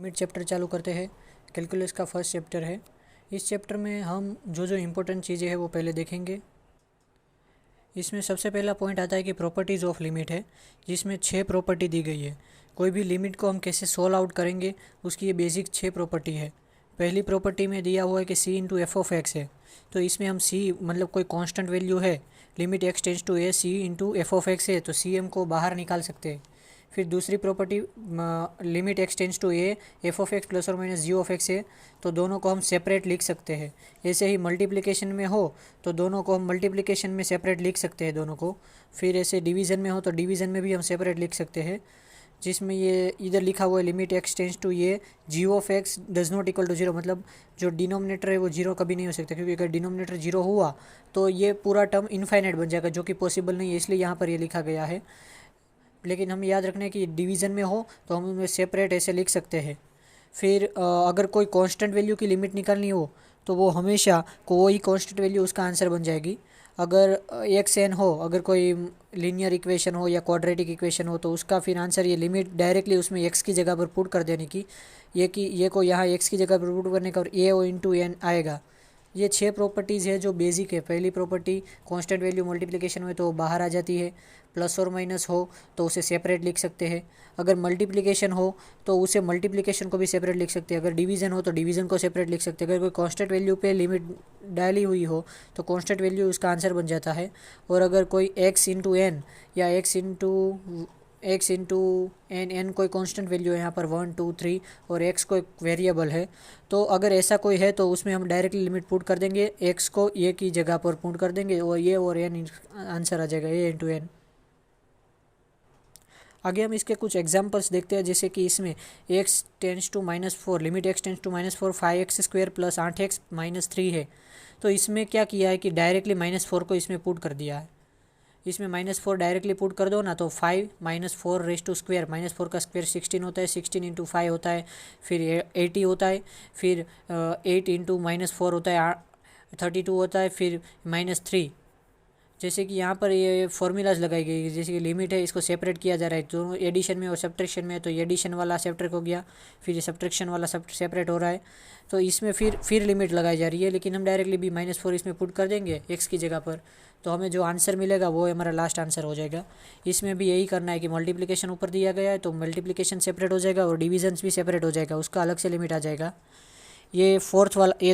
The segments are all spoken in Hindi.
लिमिट चैप्टर चालू करते हैं। कैलकुलस का फर्स्ट चैप्टर है। इस चैप्टर में हम जो इम्पोर्टेंट चीज़ें हैं वो पहले देखेंगे। इसमें सबसे पहला पॉइंट आता है कि प्रॉपर्टीज़ ऑफ लिमिट है, जिसमें 6 प्रॉपर्टी दी गई है। कोई भी लिमिट को हम कैसे सोल्व आउट करेंगे उसकी ये बेसिक 6 प्रॉपर्टी है। पहली प्रॉपर्टी में दिया हुआ है कि c into f of x है, तो इसमें हम सी मतलब कोई कांस्टेंट वैल्यू है, limit x tends to a c into f of x है, तो सी हम को बाहर निकाल सकते हैं। फिर दूसरी property limit x tends to a f of x plus और माइनस जी ऑफ एक्स है, तो दोनों को हम सेपरेट लिख सकते हैं। ऐसे ही मल्टीप्लिकेशन में हो तो दोनों को हम मल्टीप्लिकेशन में सेपरेट लिख सकते हैं दोनों को। फिर ऐसे डिवीज़न में हो तो डिवीज़न में भी हम सेपरेट लिख सकते हैं, जिसमें ये इधर लिखा हुआ है लिमिट एक्स टेंस टू ये g of x does not equal to zero, मतलब जो डिनोमिनेटर है वो जीरो कभी नहीं हो सकता, क्योंकि अगर डिनोमिनेटर जीरो हुआ तो ये पूरा टर्म इनफाइनाइट बन जाएगा, जो कि पॉसिबल नहीं है, इसलिए यहाँ पर ये लिखा गया है। लेकिन हम याद रखना है कि डिवीज़न में हो तो हम उनमें सेपरेट ऐसे लिख सकते हैं। फिर अगर कोई कांस्टेंट वैल्यू की लिमिट निकालनी हो तो वो हमेशा कोई कांस्टेंट वैल्यू उसका आंसर बन जाएगी। अगर एक्स एन हो, अगर कोई लीनियर इक्वेशन हो या क्वाड्रेटिक इक्वेशन हो, तो उसका फिर आंसर ये लिमिट डायरेक्टली उसमें एक्स की जगह पर पुट कर देने की, ये को यहाँ एक्स की जगह पर पुट करने का, और ए ओ इंटू एन आएगा। ये 6 प्रॉपर्टीज़ है जो बेसिक है। पहली प्रॉपर्टी कांस्टेंट वैल्यू मल्टीप्लिकेशन में तो बाहर आ जाती है, प्लस और माइनस हो तो उसे सेपरेट लिख सकते हैं। अगर मल्टीप्लिकेशन हो तो उसे मल्टीप्लिकेशन को भी सेपरेट लिख सकते हैं। अगर डिवीज़न हो तो डिवीज़न को सेपरेट लिख सकते हैं। अगर कोई कांस्टेंट वैल्यू पे लिमिट डाली हुई हो तो कांस्टेंट वैल्यू उसका आंसर बन जाता है। और अगर कोई एक्स इंटू एन या एक्स इंटू एन कोई कांस्टेंट वैल्यू है, यहाँ पर 1 2 3, और एक्स कोई वेरिएबल है, तो अगर ऐसा कोई है तो उसमें हम डायरेक्टली लिमिट पुट कर देंगे, एक्स को ए की जगह पर पुट कर देंगे और ये और एन आंसर आ जाएगा, ए इंटू एन। आगे हम इसके कुछ एग्जांपल्स देखते हैं, जैसे कि इसमें x tends to -4 limit x tends to -4 5x square plus 8x -3 है। तो इसमें क्या किया है कि डायरेक्टली -4 को इसमें पुट कर दिया है। इसमें -4 डायरेक्टली पुट कर दो ना, तो 5 -4 रेस टू स्क्वायर, -4 का स्क्वायर 16 होता है, 16 इंटू 5 होता है, फिर 80 होता है, फिर 8 इंटू -4 होता है 32 होता है, फिर -3। जैसे कि यहाँ पर ये फॉर्मूलाज लगाई गई है, जैसे कि लिमिट है, इसको सेपरेट किया जा रहा है, दोनों एडिशन में और सब्ट्रैक्शन में, तो एडिशन वाला सेपरेट हो गया, फिर ये सब्ट्रैक्शन वाला सेपरेट हो रहा है, तो इसमें फिर लिमिट लगाई जा रही है। लेकिन हम डायरेक्टली भी -4 इसमें पुट कर देंगे एक्स की जगह पर, तो हमें जो आंसर मिलेगा वो हमारा लास्ट आंसर हो जाएगा। इसमें भी यही करना है कि मल्टीप्लिकेशन ऊपर दिया गया है तो मल्टीप्लिकेशन सेपरेट हो जाएगा और डिवीजन्स भी सेपरेट हो जाएगा, उसका अलग से लिमिट आ जाएगा। ये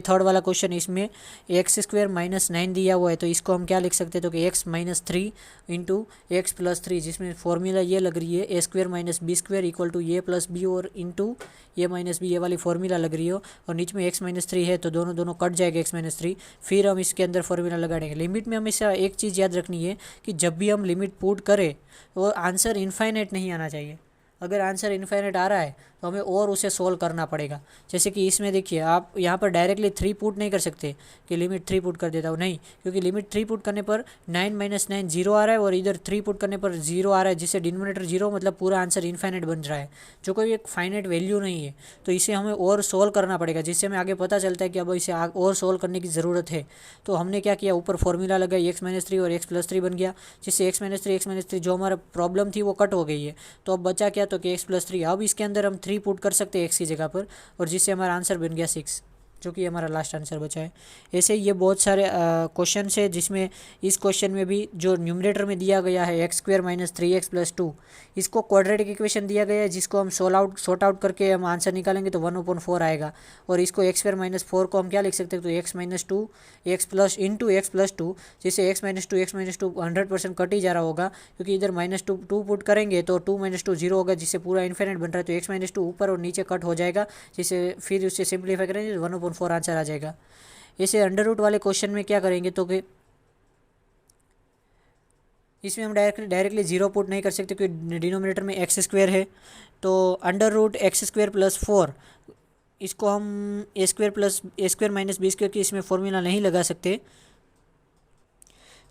थर्ड वाला क्वेश्चन, इसमें एक्स स्क्वायर -9 दिया हुआ है, तो इसको हम क्या लिख सकते हैं, तो कि एक्स -3 इंटू एक्स प्लस 3, जिसमें फॉर्मूला ये लग रही है a square minus b square equal to a plus b, और इंटू ए माइनस बी, ये वाली फॉर्मूला लग रही हो, और नीचे में एक्स -3 है तो दोनों कट जाएगा एक्स -3। फिर हम इसके अंदर फॉर्मूला लगा देंगे। लिमिट में हमेशा एक चीज़ याद रखनी है कि जब भी हम लिमिट पुट करें वो आंसर इनफाइनाइट नहीं आना चाहिए। अगर आंसर इनफाइनाइट आ रहा है तो हमें और उसे सोल्व करना पड़ेगा। जैसे कि इसमें देखिए, आप यहाँ पर डायरेक्टली 3 पुट नहीं कर सकते कि लिमिट 3 पुट कर देता हूँ, नहीं, क्योंकि लिमिट 3 पुट करने पर 9 - 9 0 आ रहा है, और इधर 3 पुट करने पर 0 आ रहा है, जिससे डिनोमिनेटर 0 मतलब पूरा आंसर इनफाइनाइट बन रहा है, जो कोई एक फाइनाइट वैल्यू नहीं है। तो इसे हमें और सोल्व करना पड़ेगा, जिससे हमें आगे पता चलता है कि अब इसे और सोल्व करने की ज़रूरत है। तो हमने क्या किया, ऊपर फॉर्मूला लगाई एक्स -3 और एक्स प्लस 3 बन गया, जिससे एक्स -3 जो हमारा प्रॉब्लम थी वो कट हो गई है। तो अब बचा क्या, तो कि एक्स प्लस 3। अब इसके अंदर हम 3 पुट कर सकते हैं एक्स की जगह पर, और जिससे हमारा आंसर बन गया 6, जो कि हमारा लास्ट आंसर बचा है। ऐसे ये बहुत सारे क्वेश्चन है, जिसमें इस क्वेश्चन में भी जो न्यूमरेटर में दिया गया है एक्स स्क्वायर -3x प्लस 2, इसको क्वाड्रेटिक इक्वेशन दिया गया है, जिसको हम सॉर्ट आउट करके हम आंसर निकालेंगे तो 1/4 आएगा। और इसको एक्स स्क्वायर -4 को हम क्या लिख सकते हैं, तो x -2 x plus into x plus 2, जिससे एक्स -2 100% कट ही जा रहा होगा, क्योंकि इधर -2 पुट करेंगे तो 2 - 2 0 होगा, जिससे पूरा इन्फिनिट बन रहा है, तो एक्स -2 ऊपर और नीचे कट हो जाएगा, जिससे फिर उससे सिंप्लीफाई करेंगे 1/4 आंसर आ जाएगा। ऐसे अंडर रूट वाले क्वेश्चन में क्या करेंगे, तो कि इसमें हम डायरेक्टली 0 पुट नहीं कर सकते, क्योंकि डिनोमिनेटर में एक्स स्क्वायर है, तो under root x square plus 4, इसको हम a square minus b square की इसमें फॉर्मूला नहीं लगा सकते।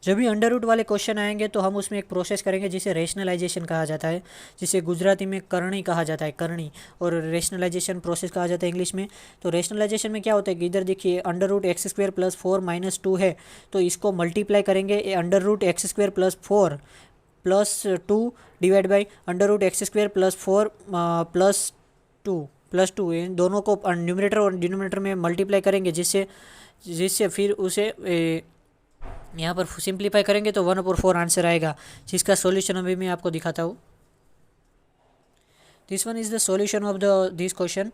जब भी अंडर रूट वाले क्वेश्चन आएंगे तो हम उसमें एक प्रोसेस करेंगे जिसे रेशनलाइजेशन कहा जाता है, जिसे गुजराती में करणी कहा जाता है, करणी, और रेशनलाइजेशन प्रोसेस कहा जाता है इंग्लिश में। तो रेशनलाइजेशन में क्या होता है कि इधर देखिए under root x square plus 4 minus 2 है, तो इसको मल्टीप्लाई करेंगे under root x square plus 4 plus 2 divide by under root x square plus 4 plus 2, +2, इन दोनों को न्यूमरेटर और डिनोमिनेटर में मल्टीप्लाई करेंगे, जिससे फिर उसे यहाँ पर सिंप्लीफाई करेंगे तो 1/4 आंसर आएगा, जिसका सॉल्यूशन अभी मैं आपको दिखाता हूँ। This one is the solution of this question,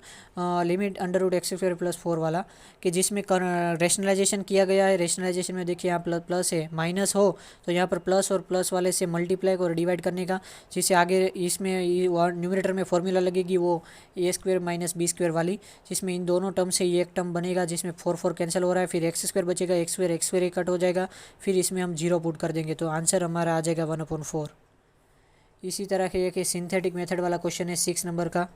limit √x² +4 वाला, कि जिसमें रेशनलाइजेशन किया गया है। रेशनलाइजेशन में देखिए यहाँ प्लस है, माइनस हो तो यहाँ पर प्लस और प्लस वाले से मल्टीप्लाई और डिवाइड करने का, जिससे आगे इसमें न्यूमरेटर में फॉर्मूला लगेगी वो a² - b² वाली, जिसमें इन दोनों टर्म से ये एक टर्म बनेगा जिसमें 4 कैंसिल हो रहा है, फिर x² बचेगा, x² कट हो जाएगा, फिर इसमें हम 0 पुट कर देंगे तो आंसर हमारा आ जाएगा 1/4। इसी तरह के एक सिंथेटिक मेथड वाला क्वेश्चन है 6 नंबर का।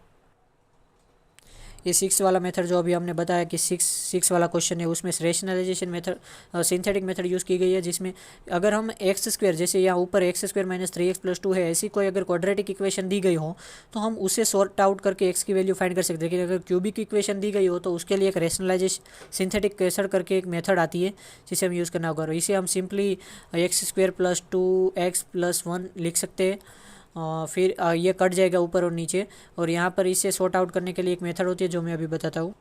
ये 6 वाला मेथड जो अभी हमने बताया कि 6 वाला क्वेश्चन है, उसमें rationalisation method synthetic method use की गई है, जिसमें अगर हम x², जैसे यहाँ ऊपर x² - 3x + 2 है, ऐसी कोई अगर क्वाड्रेटिक इक्वेशन दी गई हो तो हम उसे सॉर्ट आउट करके x की वैल्यू फाइंड कर सकते हैं। लेकिन अगर क्यूबिक इक्वेशन दी गई हो तो उसके लिए एक रेशनलाइजेशन सिंथेटिक मेथड करके एक मेथड आती है जिसे हम यूज़ करना होगा। इसे हम सिंपली x² + 2x + 1 लिख सकते हैं। फिर ये कट जाएगा ऊपर और नीचे, और यहाँ पर इसे सॉर्ट आउट करने के लिए एक मेथड होती है जो मैं अभी बताता हूँ।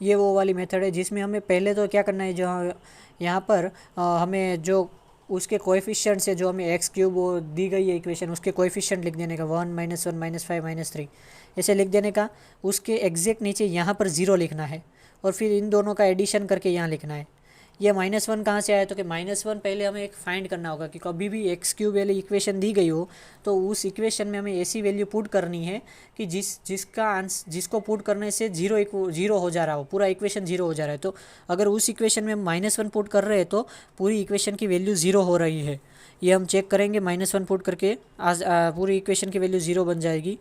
ये वो वाली मेथड है जिसमें हमें पहले तो क्या करना है, जो यहाँ पर हमें जो उसके कोएफिशिएंट से जो हमें x³ वो दी गई है इक्वेशन, उसके कोएफिशिएंट लिख देने का, 1 - 1 - 5 - 3 ऐसे लिख देने का। उसके एग्जैक्ट नीचे यहाँ पर 0 लिखना है, और फिर इन दोनों का एडिशन करके यहाँ लिखना है। ये -1 कहाँ से आया, तो कि -1 पहले हमें एक फाइंड करना होगा कि कभी भी x³ वाली इक्वेशन दी गई हो तो उस इक्वेशन में हमें ऐसी वैल्यू पुट करनी है कि जिसको पुट करने से 0 हो जा रहा हो, पूरा इक्वेशन 0 हो जा रहा है। तो अगर उस इक्वेशन में हम -1 पुट कर रहे हैं तो पूरी इक्वेशन की वैल्यू 0 हो रही है। ये हम चेक करेंगे, -1 पुट करके आज पूरी इक्वेशन की वैल्यू 0 बन जाएगी।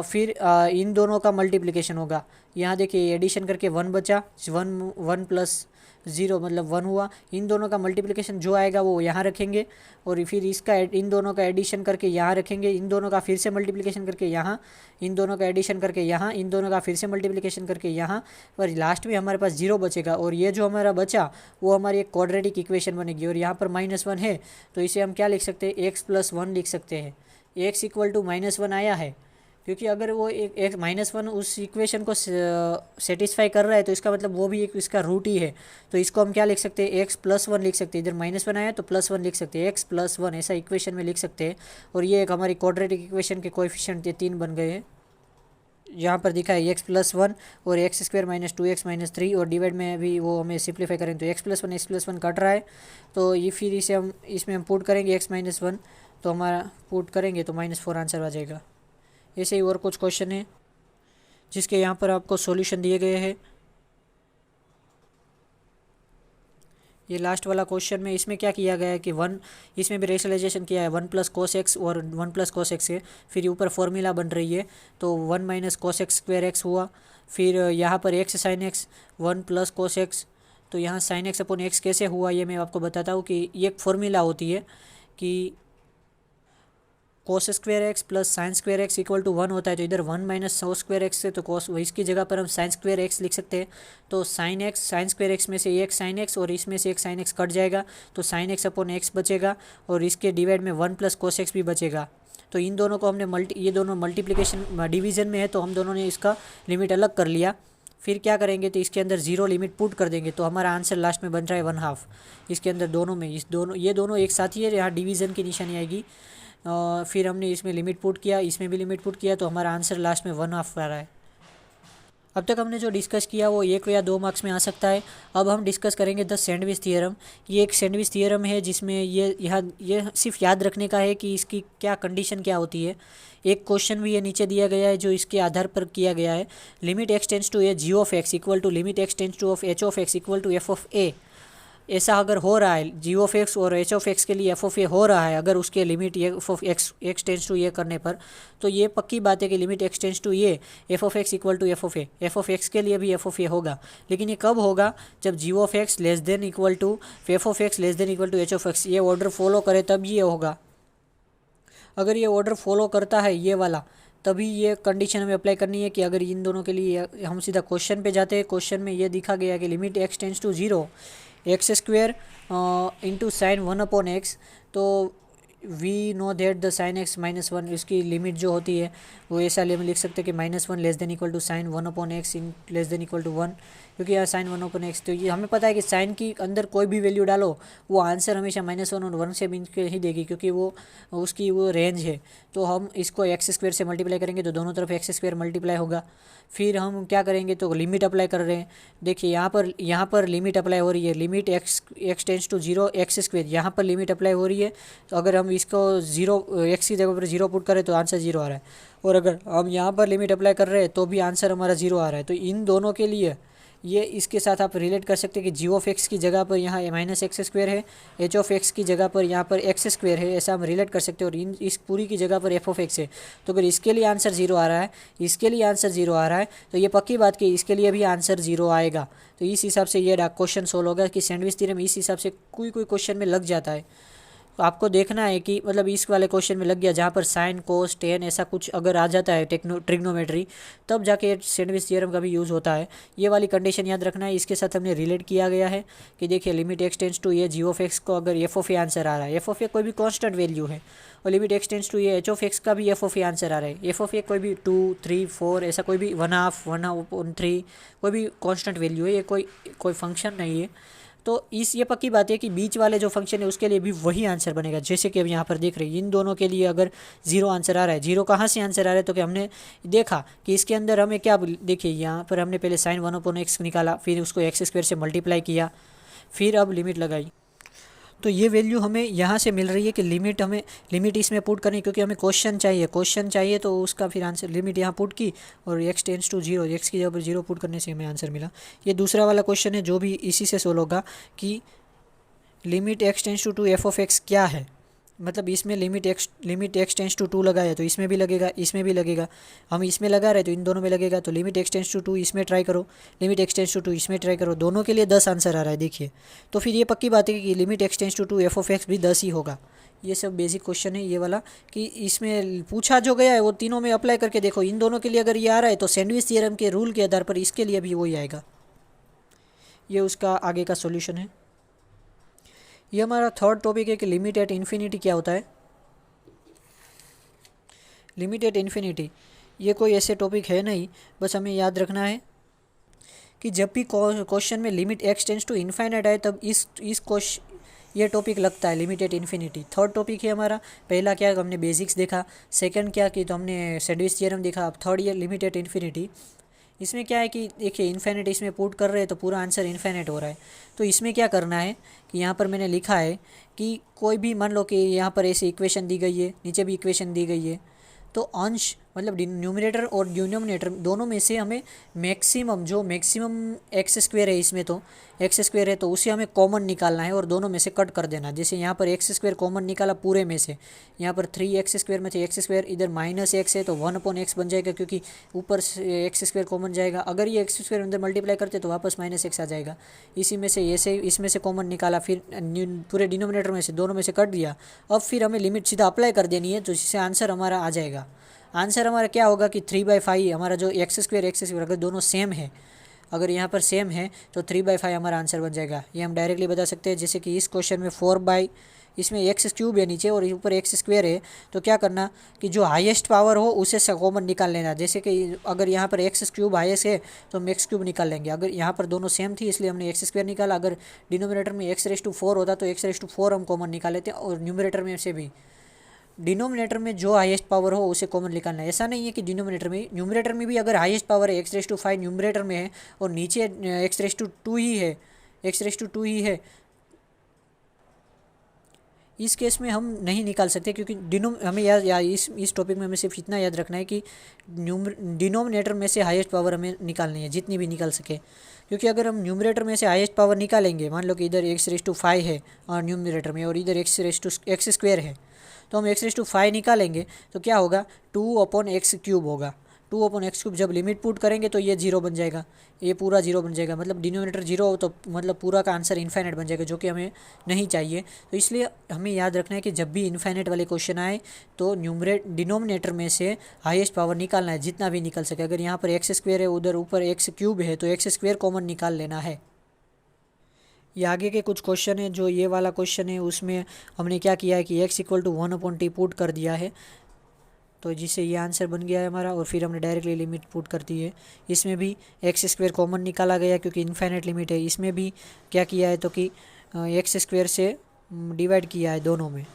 फिर इन दोनों का मल्टीप्लिकेशन होगा। यहाँ देखिए एडिशन करके 1 बचा, 1 + 0 मतलब 1 हुआ। इन दोनों का मल्टीप्लिकेशन जो आएगा वो यहाँ रखेंगे, और फिर इसका इन दोनों का एडिशन करके यहाँ रखेंगे, इन दोनों का फिर से मल्टीप्लिकेशन करके यहाँ, इन दोनों का एडिशन करके यहाँ, इन दोनों का फिर से मल्टीप्लिकेशन करके यहाँ, और लास्ट में हमारे पास 0 बचेगा। और ये जो हमारा बचा वो हमारी एक क्वाड्रेटिक इक्वेशन बनेगी। और यहाँ पर -1 है तो इसे हम क्या लिख सकते हैं, x + 1 लिख सकते हैं। x = -1 आया है क्योंकि अगर वो एक -1 उस इक्वेशन को सेटिस्फाई कर रहा है तो इसका मतलब वो भी एक इसका रूट ही है। तो इसको हम क्या लिख सकते हैं, x + 1 लिख सकते हैं। इधर -1 आया तो +1 लिख सकते हैं, x + 1 ऐसा इक्वेशन में लिख सकते हैं। और ये एक हमारी क्वाड्रेटिक इक्वेशन के कोएफिशिएंट ये 3 बन गए हैं। यहाँ पर दिखा है x + 1 और x² - 2x - 3, और डिवाइड में भी वो हमें सिंप्लीफाई करें तो x + 1 कट रहा है। तो ये फिर इसे हम इसमें हम पुट करेंगे x - 1, तो हमारा पुट करेंगे तो -4 आंसर आ जाएगा। ऐसे ही और कुछ क्वेश्चन है जिसके यहाँ पर आपको सॉल्यूशन दिए गए हैं। ये लास्ट वाला क्वेश्चन में इसमें क्या किया गया है कि 1, इसमें भी रेशनलाइजेशन किया है 1 + cos x और 1 + cos x है। फिर ऊपर फॉर्मूला बन रही है तो 1 - cos x² x हुआ। फिर यहाँ पर x sin x, 1 + cos x, तो यहाँ sin x/x कैसे हुआ ये मैं आपको बताता हूँ कि ये एक फॉर्मूला होती है कि cos² x + sin² x = 1 होता है। तो इधर 1 - cos² x है तो cos, इसकी जगह पर हम sin² x लिख सकते हैं। तो sin² x में से एक sin x और इसमें से एक sin x कट जाएगा तो sin x/x बचेगा, और इसके डिवाइड में 1 + cos x भी बचेगा। तो इन दोनों को हमने ये दोनों मल्टीप्लिकेशन डिवीज़न में है तो हम दोनों ने इसका लिमिट अलग कर लिया। फिर क्या करेंगे तो इसके अंदर 0 लिमिट पुट कर देंगे तो हमारा आंसर लास्ट में बन रहा है 1/2। इसके अंदर दोनों में ये दोनों एक साथ ही है, यहाँ डिवीज़न की निशानी आएगी। फिर हमने इसमें लिमिट पुट किया, इसमें भी लिमिट पुट किया, तो हमारा आंसर लास्ट में 1/2 आ रहा है। अब तक हमने जो डिस्कस किया वो 1 या 2 मार्क्स में आ सकता है। अब हम डिस्कस करेंगे द सैंडविच थियरम। ये एक सैंडविच थियरम है जिसमें ये सिर्फ याद रखने का है कि इसकी क्या कंडीशन क्या होती है। एक क्वेश्चन भी ये नीचे दिया गया है जो इसके आधार पर किया गया है। Limit x tends to a g(x) = limit x tends to h(x) = f(a). ऐसा अगर हो रहा है g(x) और h(x) के लिए f(a) हो रहा है, अगर उसके limit x tends to a करने पर, तो ये पक्की बात है कि limit x tends to a f(x) = f(a), f(x) के लिए भी f(a) होगा। लेकिन ये कब होगा, जब g(x) <= f(x) <= h(x), ये ऑर्डर फॉलो करे तब ये होगा। अगर ये ऑर्डर फॉलो करता है ये वाला, तभी ये कंडीशन हमें अप्लाई करनी है कि अगर इन दोनों के लिए हम सीधा क्वेश्चन पे जाते हैं। क्वेश्चन में ये दिखा गया कि limit x tends to 0 x² * sin 1/x, तो we know that the sine x minus one, इसकी लिमिट जो होती है वो ऐसा हम लिख सकते हैं कि -1 less than equal to sine 1/x इन लेस देन इक्वल टू 1, क्योंकि यहाँ साइन 1/x, तो ये हमें पता है कि साइन की अंदर कोई भी वैल्यू डालो वो आंसर हमेशा -1 और 1 से मिल के ही देगी, क्योंकि वो उसकी वो रेंज है। तो हम इसको x² से मल्टीप्लाई करेंगे तो दोनों तरफ x² मल्टीप्लाई होगा। फिर हम क्या करेंगे, तो लिमिट अप्लाई कर रहे हैं। देखिए यहाँ पर लिमिट अप्लाई हो रही है, limit x tends to 0 x², यहाँ पर लिमिट अप्लाई हो रही है। तो अगर हम इसको 0 x की जगह पर 0 पुट करें तो आंसर 0 आ रहा है, और अगर हम यहाँ पर लिमिट अप्लाई कर रहे हैं तो भी आंसर हमारा 0 आ रहा है। तो इन दोनों के लिए ये इसके साथ आप रिलेट कर सकते हैं कि g(x) की जगह पर यहाँ -x² है, h(x) की जगह पर यहाँ पर x² है, ऐसा हम रिलेट कर सकते हैं। और इस पूरी की जगह पर f(x) है। तो अगर इसके लिए आंसर 0 आ रहा है, इसके लिए आंसर 0 आ रहा है, तो ये पक्की बात कि इसके लिए भी आंसर 0 आएगा। तो इस हिसाब से ये क्वेश्चन सोल्व होगा कि सैंडविच थ्योरम इस हिसाब से कोई क्वेश्चन में लग जाता है। तो आपको देखना है कि मतलब इस वाले क्वेश्चन में लग गया जहाँ पर साइन कोस टेन ऐसा कुछ अगर आ जाता है ट्रिग्नोमेट्री, तब जाके सैंडविच थ्योरम का भी यूज़ होता है। ये वाली कंडीशन याद रखना है। इसके साथ हमने रिलेट किया गया है कि देखिए लिमिट x टेंस टू ये g(x) को अगर f(a) आंसर आ रहा है, f(a) कोई भी कॉन्स्टेंट वैल्यू है, और लिमिट x टेंस टू ये h(x) का भी f(a) आंसर आ रहा है। f(a) कोई भी 2, 3, 4 ऐसा कोई भी 1/2, 1/3 कोई भी कॉन्स्टेंट वैल्यू है, ये कोई फंक्शन नहीं है। तो ये पक्की बात है कि बीच वाले जो फंक्शन है उसके लिए भी वही आंसर बनेगा। जैसे कि अब यहाँ पर देख रहे हैं इन दोनों के लिए अगर 0 आंसर आ रहा है, 0 कहाँ से आंसर आ रहा है, तो कि हमने देखा कि इसके अंदर हमें क्या, देखिए यहाँ पर हमने पहले साइन 1/x निकाला, फिर उसको x² से मल्टीप्लाई किया, फिर अब लिमिट लगाई। तो ये वैल्यू हमें यहाँ से मिल रही है कि लिमिट इसमें पुट करनी, क्योंकि हमें क्वेश्चन चाहिए तो उसका फिर आंसर लिमिट यहाँ पुट की, और x टेंस टू 0 x की जगह पर 0 पुट करने से हमें आंसर मिला। ये दूसरा वाला क्वेश्चन है जो भी इसी से सोल्व होगा कि limit x tends to f(x) क्या है। मतलब इसमें लिमिट x टेंस टू 2 लगाया तो इसमें भी लगेगा, इसमें भी लगेगा, हम इसमें लगा रहे तो इन दोनों में लगेगा। तो लिमिट x टेंस टू 2 इसमें ट्राई करो, लिमिट x टेंस टू 2 इसमें ट्राई करो, दोनों के लिए 10 आंसर आ रहा है देखिए। तो फिर ये पक्की बात है कि limit x tends to f(x) भी 10 ही होगा। ये सब बेसिक क्वेश्चन है ये वाला, कि इसमें पूछा जो गया है वो तीनों में अप्लाई करके देखो। इन दोनों के लिए अगर ये आ रहा है तो सैंडविच थ्योरम के रूल के आधार पर इसके लिए भी वही आएगा। ये उसका आगे का सोल्यूशन है। ये हमारा थर्ड टॉपिक है कि लिमिट एट इन्फिनिटी क्या होता है। लिमिट एट इन्फिनिटी ये कोई ऐसे टॉपिक है नहीं, बस हमें याद रखना है कि जब भी क्वेश्चन में limit x tends to infinite आए तब इस क्वेश्चन ये टॉपिक लगता है limit at infinity. Third topic है हमारा, पहला क्या हमने बेसिक्स देखा, सेकंड क्या कि तो हमने सैंडविच थ्योरम देखा, अब थर्ड ये लिमिट एट इन्फिनिटी। इसमें क्या है कि देखिए इन्फिनिट इसमें पुट कर रहे हैं तो पूरा आंसर इन्फिनिट हो रहा है। तो इसमें क्या करना है कि यहाँ पर मैंने लिखा है कि कोई भी मान लो कि यहाँ पर ऐसी इक्वेशन दी गई है, नीचे भी इक्वेशन दी गई है, तो अंश मतलब न्यूमरेटर और डिनोमिनेटर दोनों में से हमें मैक्सिमम x² है, इसमें तो x² है तो उसे हमें कॉमन निकालना है और दोनों में से कट कर देना। जैसे यहाँ पर x² कॉमन निकाला पूरे में से, यहाँ पर 3x² में से x², इधर -x है तो 1/x बन जाएगा, क्योंकि ऊपर से x² कॉमन जाएगा। अगर ये x² अंदर मल्टीप्लाई करते तो वापस -x आ जाएगा। इसी में से ऐसे इसमें से कॉमन निकाला, फिर पूरे डिनोमिनेटर में से दोनों में से कट दिया। अब फिर हमें लिमिट सीधा अप्लाई कर देनी है, तो जिससे आंसर हमारा आ जाएगा। आंसर हमारा क्या होगा कि 3/5 हमारा जो x² अगर दोनों सेम है, अगर यहाँ पर सेम है तो 3/5 हमारा आंसर बन जाएगा। ये हम डायरेक्टली बता सकते हैं। जैसे कि इस क्वेश्चन में इसमें x³ है नीचे और ऊपर x² है, तो क्या करना कि जो हाईएस्ट पावर हो उसे कॉमन निकाल लेना। जैसे कि अगर यहाँ पर x³ हाईएस्ट है तो हम x³ निकाल लेंगे। अगर यहाँ पर दोनों सेम थी इसलिए हमने x² निकाला। अगर डिनोमिनेटर में x⁴ होता तो x⁴ हम कॉमन निकाल लेते हैं, और न्यूमरेटर में से भी डिनोमिनेटर में जो हाईएस्ट पावर हो उसे कॉमन निकालना है। ऐसा नहीं है कि डिनोमिनेटर में, न्यूमरेटर में भी अगर हाईएस्ट पावर है x⁵ न्यूमरेटर में है और नीचे x⁵ ही है, इस केस में हम नहीं निकाल सकते, क्योंकि हमें इस टॉपिक में हमें सिर्फ इतना याद रखना है कि डिनोमिनेटर में से हाईएस्ट पावर हमें निकालनी है जितनी भी निकाल सके। क्योंकि अगर हम न्यूमरेटर में से हाईएस्ट पावर निकालेंगे, मान लो कि इधर x⁵ है और न्यूमरेटर में, और इधर x² है, तो हम x⁵ निकालेंगे तो क्या होगा 2/x³ होगा। 2/x³ जब लिमिट पुट करेंगे तो ये 0 बन जाएगा, ये पूरा 0 बन जाएगा। मतलब डिनोमिनेटर 0 हो तो मतलब पूरा का आंसर इन्फाइनाइट बन जाएगा, जो कि हमें नहीं चाहिए। तो इसलिए हमें याद रखना है कि जब भी इन्फाइनाइट वाले क्वेश्चन आए तो डिनोमिनेटर में से हाईएस्ट पावर निकालना है जितना भी निकल सके। अगर यहाँ पर x² है, उधर ऊपर x³ है तो x² कॉमन निकाल लेना है। ये आगे के कुछ क्वेश्चन है, जो ये वाला क्वेश्चन है उसमें हमने क्या किया है कि x equal to 1/t put कर दिया है, तो जिससे ये आंसर बन गया है हमारा। और फिर हमने डायरेक्टली लिमिट पुट कर दी है। इसमें भी एक्स स्क्वायर कॉमन निकाला गया क्योंकि इन्फाइनाइट लिमिट है। इसमें भी क्या किया है तो कि एक्स स्क्वायर से डिवाइड किया है दोनों में,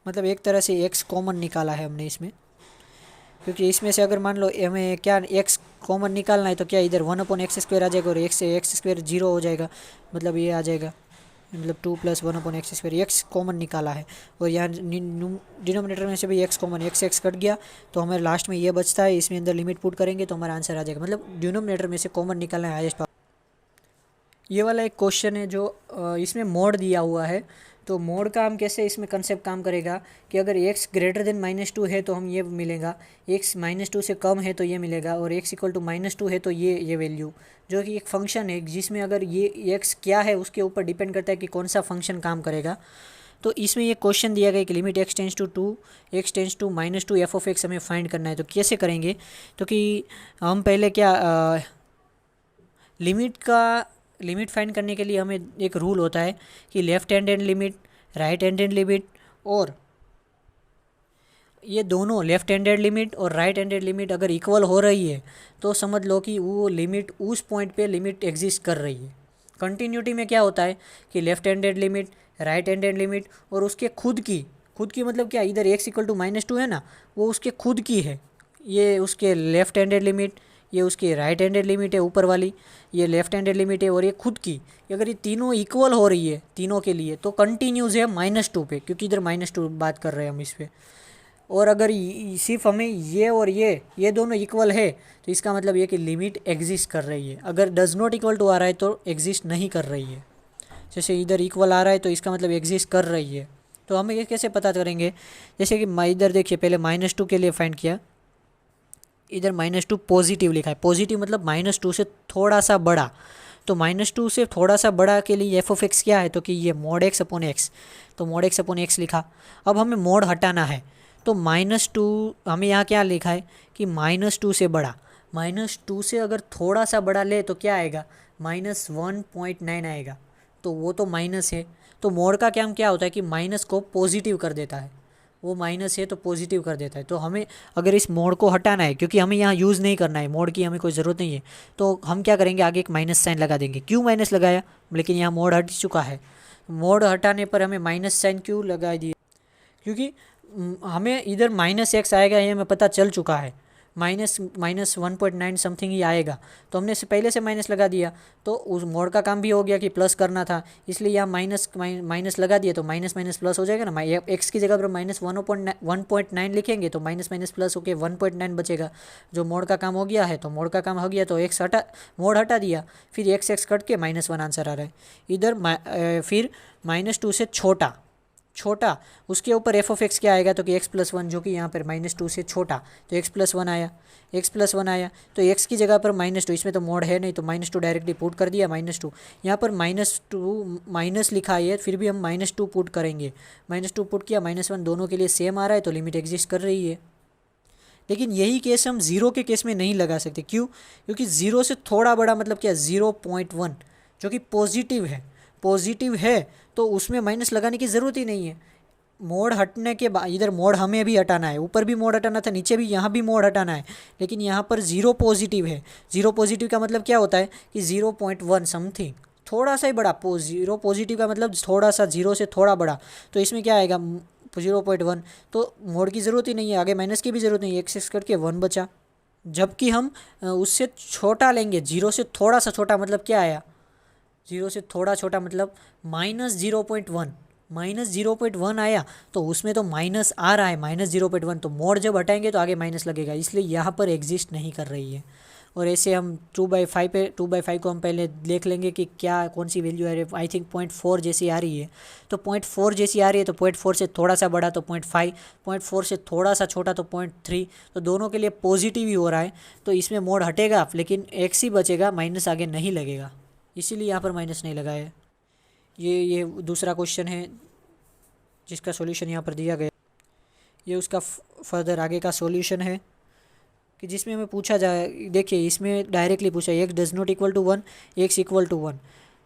मतलब एक तरह से एक्स कॉमन निकाला है हमने इसमें, क्योंकि इसमें से अगर मान लो हमें क्या एक्स कॉमन निकालना है तो क्या इधर 1/x² आ जाएगा और एक्स स्क्वायर 0 हो जाएगा, मतलब ये आ जाएगा, मतलब 2 + 1/x²। एक्स कॉमन निकाला है और यहाँ डिनोमिनेटर में से भी एक्स कॉमन, एक्स कट गया तो हमारे लास्ट में ये बचता है, इसमें अंदर लिमिट पुट करेंगे तो हमारा आंसर आ जाएगा, मतलब डिनोमिनेटर में से कॉमन निकालना है हाईएस्ट पावर। ये वाला एक क्वेश्चन है जो इसमें मोड दिया हुआ है, तो मोड का हम कैसे इसमें कंसेप्ट काम करेगा कि अगर x ग्रेटर देन -2 है तो हम ये मिलेगा, x -2 से कम है तो ये मिलेगा, और x इक्वल टू -2 है तो ये वैल्यू, जो कि एक फंक्शन है जिसमें अगर ये x क्या है उसके ऊपर डिपेंड करता है कि कौन सा फंक्शन काम करेगा। तो इसमें ये क्वेश्चन दिया गया कि limit x tends to 2 x tends to -2 f(x) हमें फाइंड करना है। तो कैसे करेंगे, तो कि हम पहले क्या लिमिट फाइंड करने के लिए हमें एक रूल होता है कि left handed limit, right handed limit, और ये दोनों लेफ्ट हैंडेड लिमिट और राइट हैंडेड लिमिट अगर इक्वल हो रही है तो समझ लो कि वो लिमिट उस पॉइंट पे लिमिट एग्जिस्ट कर रही है। कंटिन्यूटी में क्या होता है कि left handed limit, right handed limit और उसके खुद की मतलब क्या, इधर x इक्वल टू -2 है ना, वो उसके खुद की है, ये उसके लेफ्ट हैंडेड लिमिट, ये उसकी राइट हैंडेड लिमिट है ऊपर वाली, ये लेफ्ट हैंडेड लिमिट है और ये खुद की, अगर ये तीनों इक्वल हो रही है तीनों के लिए तो कंटिन्यूस है -2 पे, क्योंकि इधर -2 बात कर रहे हैं हम इस पर। और अगर सिर्फ हमें ये और ये दोनों इक्वल है तो इसका मतलब ये कि लिमिट एग्जिस्ट कर रही है। अगर डज नॉट इक्वल टू आ रहा है तो एग्जिस्ट नहीं कर रही है। जैसे इधर इक्वल आ रहा है तो इसका मतलब एग्जिस्ट कर रही है। तो हम ये कैसे पता करेंगे, जैसे कि इधर देखिए पहले -2 के लिए फाइंड किया, इधर -2 पॉजिटिव लिखा है, पॉजिटिव मतलब -2 से थोड़ा सा बड़ा, तो -2 से थोड़ा सा बड़ा के लिए f(x) क्या है तो कि ये mod x/x, तो mod x/x लिखा। अब हमें मोड हटाना है तो -2 हमें यहाँ क्या लिखा है कि -2 से बड़ा, -2 से अगर थोड़ा सा बड़ा ले तो क्या आएगा, -1.9 आएगा, तो वो तो माइनस है। तो मोड का क्या होता है कि माइनस को पॉजिटिव कर देता है, वो माइनस है तो पॉजिटिव कर देता है। तो हमें अगर इस मोड को हटाना है, क्योंकि हमें यहाँ यूज़ नहीं करना है, मोड की हमें कोई ज़रूरत नहीं है, तो हम क्या करेंगे आगे एक माइनस साइन लगा देंगे। क्यों माइनस लगाया, लेकिन यहाँ मोड हट चुका है, मोड हटाने पर हमें माइनस साइन क्यों लगा दिए, क्योंकि हमें इधर -x आएगा ये हमें पता चल चुका है, -1.9 समथिंग ही आएगा, तो हमने पहले से माइनस लगा दिया, तो उस मोड का काम भी हो गया कि प्लस करना था, इसलिए यहाँ माइनस लगा दिया, तो माइनस माइनस प्लस हो जाएगा ना। x की जगह पर -1.9 लिखेंगे तो माइनस माइनस प्लस होकर 1.9 बचेगा, जो मोड का काम हो गया है। तो मोड का काम हो गया तो मोड हटा दिया, फिर x कट के -1 आंसर आ रहा है इधर। फिर -2 से छोटा उसके ऊपर f(x) क्या आएगा तो कि x+1, जो कि यहाँ पर -2 से छोटा, तो x+1 आया, तो x की जगह पर -2, इसमें तो मोड है नहीं तो -2 डायरेक्टली पुट कर दिया, -2 यहाँ पर -2 माइनस लिखा है, फिर भी हम -2 पुट करेंगे, -2 पुट किया, -1 दोनों के लिए सेम आ रहा है तो लिमिट एग्जिस्ट कर रही है। लेकिन यही केस हम 0 के केस में नहीं लगा सकते, क्यों, क्योंकि 0 से थोड़ा बड़ा मतलब क्या 0.1, जो कि पॉजिटिव है तो उसमें माइनस लगाने की ज़रूरत ही नहीं है। मोड हटने के बाद इधर मोड हमें भी हटाना है, ऊपर भी मोड हटाना था, नीचे भी, यहाँ भी मोड हटाना है, लेकिन यहाँ पर 0 पॉजिटिव है। 0 पॉजिटिव का मतलब क्या होता है कि 0.1 समथिंग, थोड़ा सा ही बड़ा, 0 पॉजिटिव का मतलब थोड़ा सा, 0 से थोड़ा बड़ा, तो इसमें क्या आएगा 0.1, तो मोड की ज़रूरत ही नहीं है, आगे माइनस की भी ज़रूरत नहीं है, x करके 1 बचा। जबकि हम उससे छोटा लेंगे, 0 से थोड़ा सा छोटा, मतलब क्या आया, 0 से थोड़ा छोटा मतलब -0.1 आया, तो उसमें तो माइनस आ रहा है, -0.1, तो मोड जब हटाएंगे तो आगे माइनस लगेगा, इसलिए यहाँ पर एग्जिस्ट नहीं कर रही है। और ऐसे हम 2/5 को हम पहले देख लेंगे कि क्या कौन सी वैल्यू आ रही है। आई थिंक 0.4 जैसी आ रही है, तो 0.4 जैसी आ रही है, तो 0.4 से थोड़ा सा बड़ा तो 0.5, 0.4 से थोड़ा सा छोटा तो 0.3, तो दोनों के लिए पॉजिटिव ही हो रहा है, तो इसमें मोड हटेगा लेकिन x ही बचेगा, माइनस आगे नहीं लगेगा, इसीलिए यहाँ पर माइनस नहीं लगाया है। ये दूसरा क्वेश्चन है जिसका सॉल्यूशन यहाँ पर दिया गया, ये उसका फर्दर आगे का सॉल्यूशन है। कि जिसमें हमें पूछा जाए, देखिए इसमें डायरेक्टली पूछा x does not equal to 1, x equal to 1।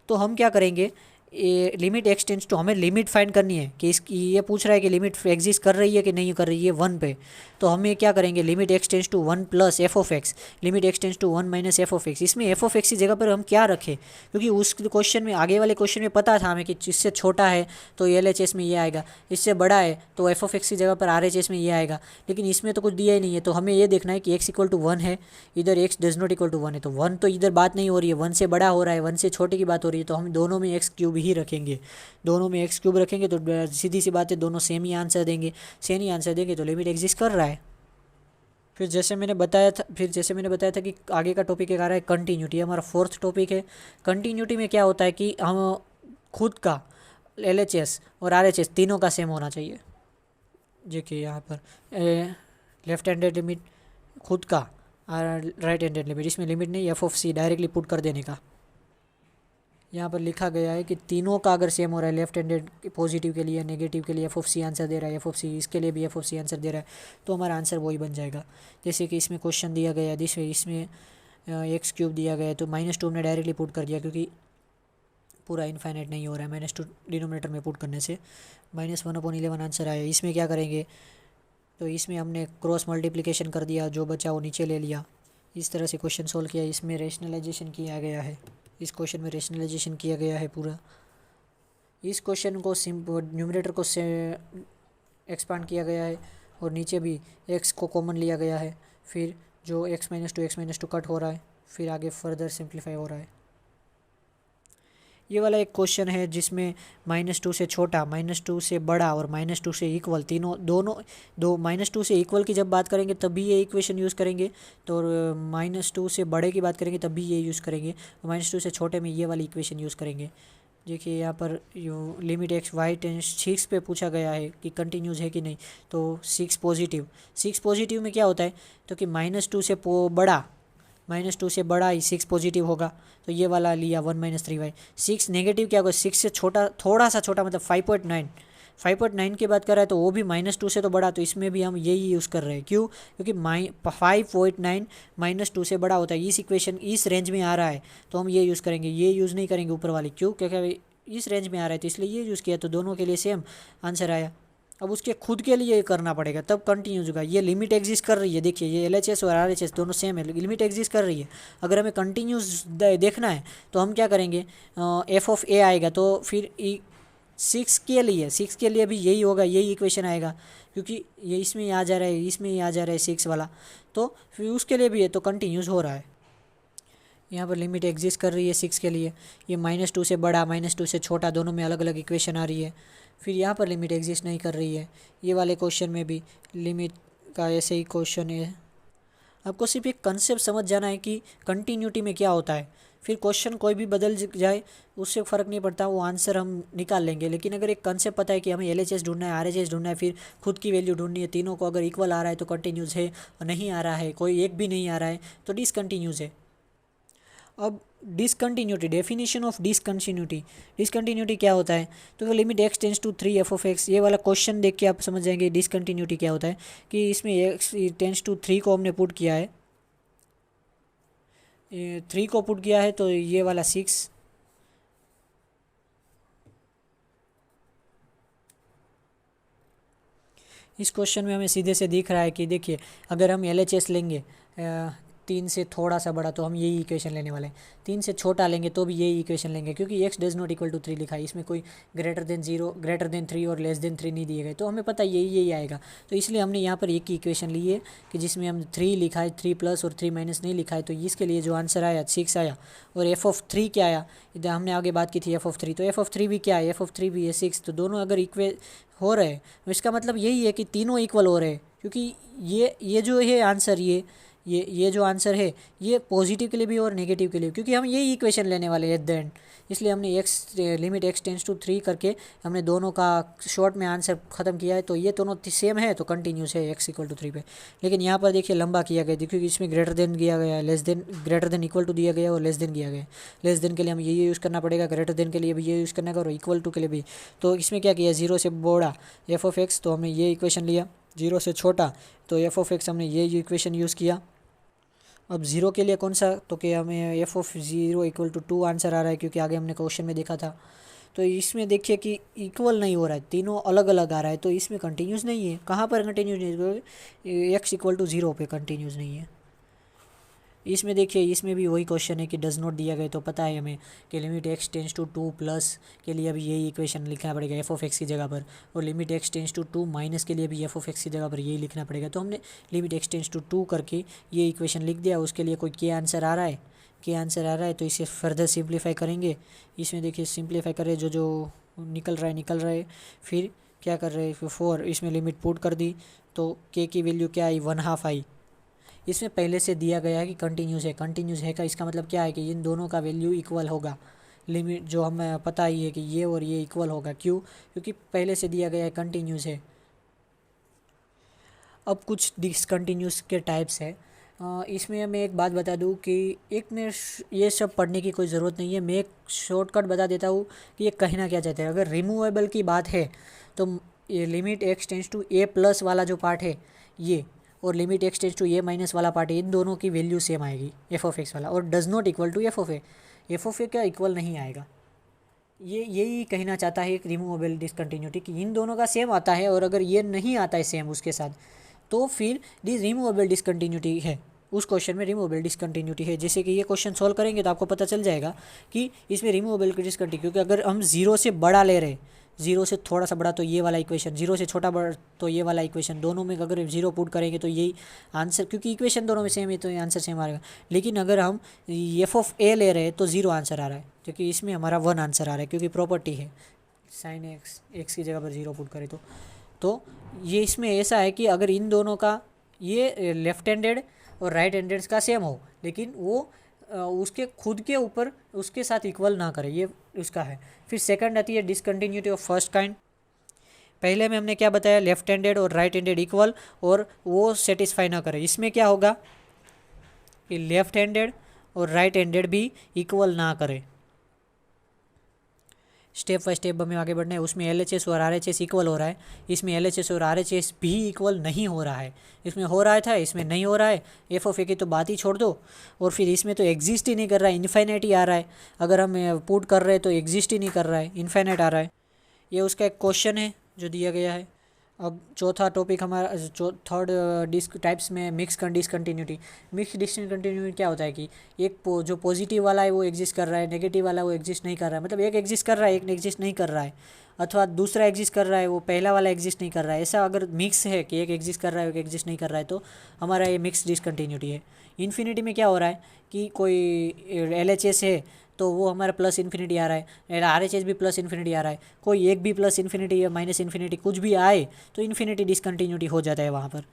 तो हम क्या करेंगे, ये लिमिट एक्स टेंड्स टू, हमें लिमिट फाइंड करनी है कि इसकी, ये पूछ रहा है कि लिमिट एग्जिस्ट कर रही है कि नहीं कर रही है 1 पे। तो हमें क्या करेंगे, limit x tends to 1 plus f of x, limit x tends to 1 minus f of x. इसमें एफ ऑफ एक्स की जगह पर हम क्या रखें, क्योंकि उस क्वेश्चन में, आगे वाले क्वेश्चन में पता था हमें कि इससे छोटा है तो एल एच एस में ये आएगा, इससे बड़ा है तो एफ ऑफ एक्स की जगह पर आर एच एस में ये आएगा। लेकिन इसमें तो कुछ दिया ही नहीं है, तो हमें ये देखना है कि एक्स इक्वल टू 1 है, इधर x does not equal to 1 है, तो 1 तो इधर बात नहीं हो रही है, 1 से बड़ा हो रहा है, 1 से छोटे की बात हो रही है, तो हम दोनों में एक्स क्यूब ही रखेंगे। दोनों में एक्स क्यूब रखेंगे तो सीधी सी बात है, दोनों सेम ही आंसर देंगे, सेम ही आंसर देंगे तो लिमिट एग्जिस्ट कर रहा है। फिर जैसे मैंने बताया था कि आगे का टॉपिक एक आ रहा है कंटिन्यूटी, हमारा फोर्थ टॉपिक है। कंटिन्यूटी में क्या होता है कि हम खुद का एल एच एस और आर एच एस तीनों का सेम होना चाहिए। देखिए यहाँ पर लेफ्ट हैंडेड लिमिट खुद का और राइट हैंडेड लिमिट, इसमें लिमिट नहीं, f of c directly put कर देने का। यहाँ पर लिखा गया है कि तीनों का अगर सेम हो रहा है, लेफ्ट हैंडेड पॉजिटिव के लिए, नेगेटिव के लिए एफ ऑफ सी आंसर दे रहा है, एफ ऑफ सी इसके लिए भी एफ ऑफ सी आंसर दे रहा है, तो हमारा आंसर वही बन जाएगा। जैसे कि इसमें क्वेश्चन दिया गया है, इसमें एक्स क्यूब दिया गया है, तो -2 हमने डायरेक्टली पुट कर दिया, क्योंकि पूरा इनफाइनाइट नहीं हो रहा है, -2 डिनोमिनेटर में पुट करने से -1/11 आंसर आया। इसमें क्या करेंगे, तो इसमें हमने क्रॉस मल्टीप्लिकेशन कर दिया, जो बचा वो नीचे ले लिया, इस तरह से क्वेश्चन सोल्व किया। इसमें रेशनलाइजेशन किया गया है, इस क्वेश्चन में रेशनलाइजेशन किया गया है पूरा। इस क्वेश्चन को न्यूमरेटर को से एक्सपांड किया गया है और नीचे भी एक्स को कॉमन लिया गया है, फिर जो x-2 कट हो रहा है, फिर आगे फर्दर सिंप्लीफाई हो रहा है। ये वाला एक क्वेश्चन है जिसमें -2 से छोटा, -2 से बड़ा और -2 से इक्वल, दोनों -2 से इक्वल की जब बात करेंगे तब भी ये इक्वेशन यूज़ करेंगे, तो -2 से बड़े की बात करेंगे तब भी ये यूज़ करेंगे, -2 से छोटे में ये वाली इक्वेशन यूज़ करेंगे। देखिए यहाँ पर लिमिट एक्स वाई टेंस 6 पे पूछा गया है कि कंटिन्यूज है कि नहीं, तो 6 पॉजिटिव में क्या होता है, तो कि -2 से बड़ा ही 6 पॉजिटिव होगा, तो ये वाला लिया 1 - 3y। 6 नेगेटिव क्या होगा, 6 से छोटा, थोड़ा सा छोटा, मतलब 5.9 की बात कर रहा है, तो वो भी -2 से तो बड़ा, तो इसमें भी हम यही यूज़ कर रहे हैं। क्यों, क्योंकि 5.9 -2 से बड़ा होता है, इस इक्वेशन इस रेंज में आ रहा है, तो हम ये यूज़ करेंगे, ये यूज़ नहीं करेंगे ऊपर वाली। क्यों, क्योंकि इस रेंज में आ रहा है तो इसलिए ये यूज़ किया, तो दोनों के लिए सेम आंसर आया। अब उसके खुद के लिए करना पड़ेगा, तब कंटिन्यूज होगा। ये लिमिट एग्जिस्ट कर रही है, देखिए ये एल एच एस और आर एच एस दोनों सेम है, लिमिट एग्जिस्ट कर रही है। अगर हमें कंटिन्यूज देखना है तो हम क्या करेंगे, एफ ऑफ ए आएगा, तो फिर 6 के लिए भी यही होगा, यही इक्वेशन आएगा, क्योंकि ये इसमें आ जा रहा है, इसमें ही आ जा रहा है 6 वाला, तो फिर उसके लिए भी है, तो कंटिन्यूज हो रहा है। यहाँ पर लिमिट एग्जिस्ट कर रही है 6 के लिए, ये -2 से बड़ा, -2 से छोटा, दोनों में अलग अलग इक्वेशन आ रही है। फिर यहाँ पर लिमिट एग्जिस्ट नहीं कर रही है, ये वाले क्वेश्चन में भी लिमिट का ऐसे ही क्वेश्चन है। आपको सिर्फ एक कंसेप्ट समझ जाना है कि कंटिन्यूटी में क्या होता है, फिर क्वेश्चन कोई भी बदल जाए उससे फ़र्क नहीं पड़ता, वो आंसर हम निकाल लेंगे। लेकिन अगर एक कंसेप्ट पता है कि हमें एल एच एस ढूंढना है, आर एच एस ढूंढना है, फिर खुद की वैल्यू ढूंढनी है, तीनों को अगर इक्वल आ रहा है तो कंटिन्यूस है, और नहीं आ रहा है, कोई एक भी नहीं आ रहा है तो डिसकंटिन्यूस है। अब डिसकंटिन्यूटी, डेफिनेशन ऑफ डिसकंटिन्यूटी क्या होता है, तो वो limit x tends to 3 f of x, ये वाला क्वेश्चन देख के आप समझ जाएंगे डिसकंटिन्यूटी क्या होता है। कि इसमें एक्स टेंस टू 3 को हमने पुट किया है, 3 को पुट किया है, तो ये वाला 6, इस क्वेश्चन में हमें सीधे से दिख रहा है कि देखिए अगर हम एल एच एस लेंगे 3 से थोड़ा सा बड़ा तो हम यही इक्वेशन लेने वाले हैं, 3 से छोटा लेंगे तो भी यही इक्वेशन लेंगे, क्योंकि x does not equal to 3 लिखा है, इसमें कोई >0 और <3 नहीं दिए गए, तो हमें पता है यही आएगा। तो इसलिए हमने यहाँ पर एक ही इक्वेशन ली है कि जिसमें हम 3 लिखा है, 3 प्लस और 3 माइनस नहीं लिखा है, तो इसके लिए जो आंसर आया 6 आया। और एफ ऑफ 3 क्या आया, इधर हमने आगे बात की थी एफ ऑफ 3, तो एफ ऑफ 3 भी क्या है, एफ ऑफ 3 भी है 6, तो दोनों अगर इक्वे हो रहे हैं तो इसका मतलब यही है कि तीनों इक्वल हो रहे हैं, क्योंकि ये जो है आंसर, ये जो आंसर है ये पॉजिटिव के लिए भी और नेगेटिव के लिए, क्योंकि हम यही इक्वेशन लेने वाले हैं एट द एंड, इसलिए हमने लिमिट एक्स टेंस टू 3 करके हमने दोनों का शॉर्ट में आंसर ख़त्म किया है। तो ये दोनों सेम है तो कंटिन्यूस है x इक्वल टू 3 पे। लेकिन यहाँ पर देखिए लंबा किया गया, क्योंकि इसमें ग्रेटर देन दिया गया है, ग्रेटर देन इक्वल टू दिया गया और लेस देन किया गया। लेस देन के लिए हम ये यूज़ करना पड़ेगा, ग्रेटर देन के लिए भी ये यूज़ करना और इक्वल टू के लिए भी। तो इसमें क्या किया, 0 से बड़ा एफ ऑफ एक्स, तो हमने ये इक्वेशन लिया, 0 से छोटा तो एफ ऑफ एक्स हमने ये इक्वेशन यूज़ किया। अब ज़ीरो के लिए कौन सा, तो कि हमें f of zero equal to 2 answer आ रहा है, क्योंकि आगे हमने क्वेश्चन में देखा था। तो इसमें देखिए कि इक्वल नहीं हो रहा है, तीनों अलग अलग आ रहा है, तो इसमें कंटिन्यूस नहीं है। कहाँ पर कंटिन्यूस नहीं है? एक्स इक्वल टू ज़ीरो पे कंटिन्यूस नहीं है। इसमें देखिए, इसमें भी वही क्वेश्चन है कि डज नॉट दिया गया, तो पता है हमें कि limit x tends to 2 plus के लिए अभी यही इक्वेशन लिखना पड़ेगा एफ ऑफ एक्स की जगह पर, और limit x tends to 2 minus के लिए भी एफ ऑफ एक्स की जगह पर यही लिखना पड़ेगा। तो हमने लिमिट एक्स टेंस टू 2 करके ये इक्वेशन लिख दिया। उसके लिए कोई के आंसर आ रहा है, के आंसर आ रहा है, तो इसे फर्दर सिंप्लीफाई करेंगे। इसमें देखिए सिंप्लीफाई करें, जो जो निकल रहा है। फिर क्या कर रहे हैं, 4 इसमें लिमिट पुट कर दी, तो के की वैल्यू क्या आई, 1/2 आई। इसमें पहले से दिया गया है कि कंटिन्यूस है, कंटिन्यूस है का इसका मतलब क्या है कि इन दोनों का वैल्यू इक्वल होगा। लिमिट जो हमें पता ही है कि ये और ये इक्वल होगा, क्यों, क्योंकि पहले से दिया गया है कंटिन्यूस है। अब कुछ डिसकंटिन्यूस के टाइप्स है। इसमें मैं एक बात बता दूं कि एक में ये सब पढ़ने की कोई ज़रूरत नहीं है, मैं एक शॉर्टकट बता देता हूँ कि ये कहना क्या चाहते हैं। अगर रिमूवेबल की बात है तो ये limit x tends to a plus वाला जो पार्ट है ये, और limit x tends to a minus वाला पार्ट है, इन दोनों की वैल्यू सेम आएगी एफ ऑफ एक्स वाला, और does not equal to f of a क्या इक्वल नहीं आएगा। ये यही कहना चाहता है एक रिमूवेबल डिसकंटिन्यूटी, कि इन दोनों का सेम आता है, और अगर ये नहीं आता है सेम उसके साथ, तो फिर रिमूवेबल डिसकंटिन्यूटी है, उस क्वेश्चन में रिमूवेबल डिसकंटिन्यूटी है। जैसे कि ये क्वेश्चन सॉल्व करेंगे तो आपको पता चल जाएगा कि इसमें रिमूवेबल डिसकंटिन्यूटी, क्योंकि अगर हम जीरो से बड़ा ले रहे, जीरो से थोड़ा सा बड़ा तो ये वाला इक्वेशन, जीरो से छोटा बड़ा तो ये वाला इक्वेशन, दोनों में अगर जीरो पुट करेंगे तो यही आंसर, क्योंकि इक्वेशन दोनों में सेम है तो ये आंसर सेम आएगा। लेकिन अगर हम एफ ऑफ ए ले रहे हैं तो ज़ीरो आंसर आ रहा है, क्योंकि इसमें हमारा 1 आंसर आ रहा है, क्योंकि प्रॉपर्टी है साइन एक्स की जगह पर ज़ीरो पुट करें तो ये इसमें ऐसा है कि अगर इन दोनों का ये लेफ्ट हैंडेड और राइट हैंडेड का सेम हो, लेकिन वो उसके खुद के ऊपर उसके साथ इक्वल ना करे, ये उसका है। फिर सेकंड आती है डिसकंटिन्यूटी ऑफ फर्स्ट काइंड। पहले में हमने क्या बताया, लेफ्ट हैंडेड और राइट हैंडेड इक्वल, और वो सेटिस्फाई ना करे। इसमें क्या होगा कि लेफ्ट हैंडेड और राइट हैंडेड भी इक्वल ना करे। स्टेप बाय स्टेप हमें आगे बढ़ना है। उसमें LHS और RHS इक्वल हो रहा है, इसमें LHS और RHS भी इक्वल नहीं हो रहा है। इसमें हो रहा था, इसमें नहीं हो रहा है। एफ ऑफ ए की तो बात ही छोड़ दो, और फिर इसमें तो एग्जिस्ट ही नहीं कर रहा है, इन्फाइनाइट ही आ रहा है। अगर हम पुट कर रहे हैं तो एग्जिस्ट ही नहीं कर रहा है, इन्फाइनाइट आ रहा है। ये उसका एक क्वेश्चन है जो दिया गया है। अब चौथा टॉपिक हमारा थर्ड डिस्क टाइप्स में मिक्स डिसकंटिन्यूटी। मिक्स डिसकंटिन्यूटी क्या होता है कि एक जो पॉजिटिव वाला है वो एग्जिस्ट कर रहा है, नेगेटिव वाला वो एग्जिस्ट नहीं कर रहा है, मतलब एक एग्जिस्ट कर रहा है एक एग्जिस्ट नहीं कर रहा है, अथवा दूसरा एग्जिस्ट कर रहा है वो पहला वाला एग्जिस्ट नहीं कर रहा है। ऐसा अगर मिक्स है कि एक एग्जिस्ट कर रहा है एक एग्जिस्ट नहीं कर रहा है, तो हमारा ये मिक्स डिसकंटिन्यूटी है। इन्फिनिटी में क्या हो रहा है कि कोई LHS है तो वो हमारा प्लस इन्फिनिटी आ रहा है, RHS भी प्लस इन्फिनिटी आ रहा है, कोई एक भी प्लस इन्फिनिटी या माइनस इन्फिनिटी कुछ भी आए तो इन्फिनिटी डिसकंटिन्यूटी हो जाता है वहाँ पर।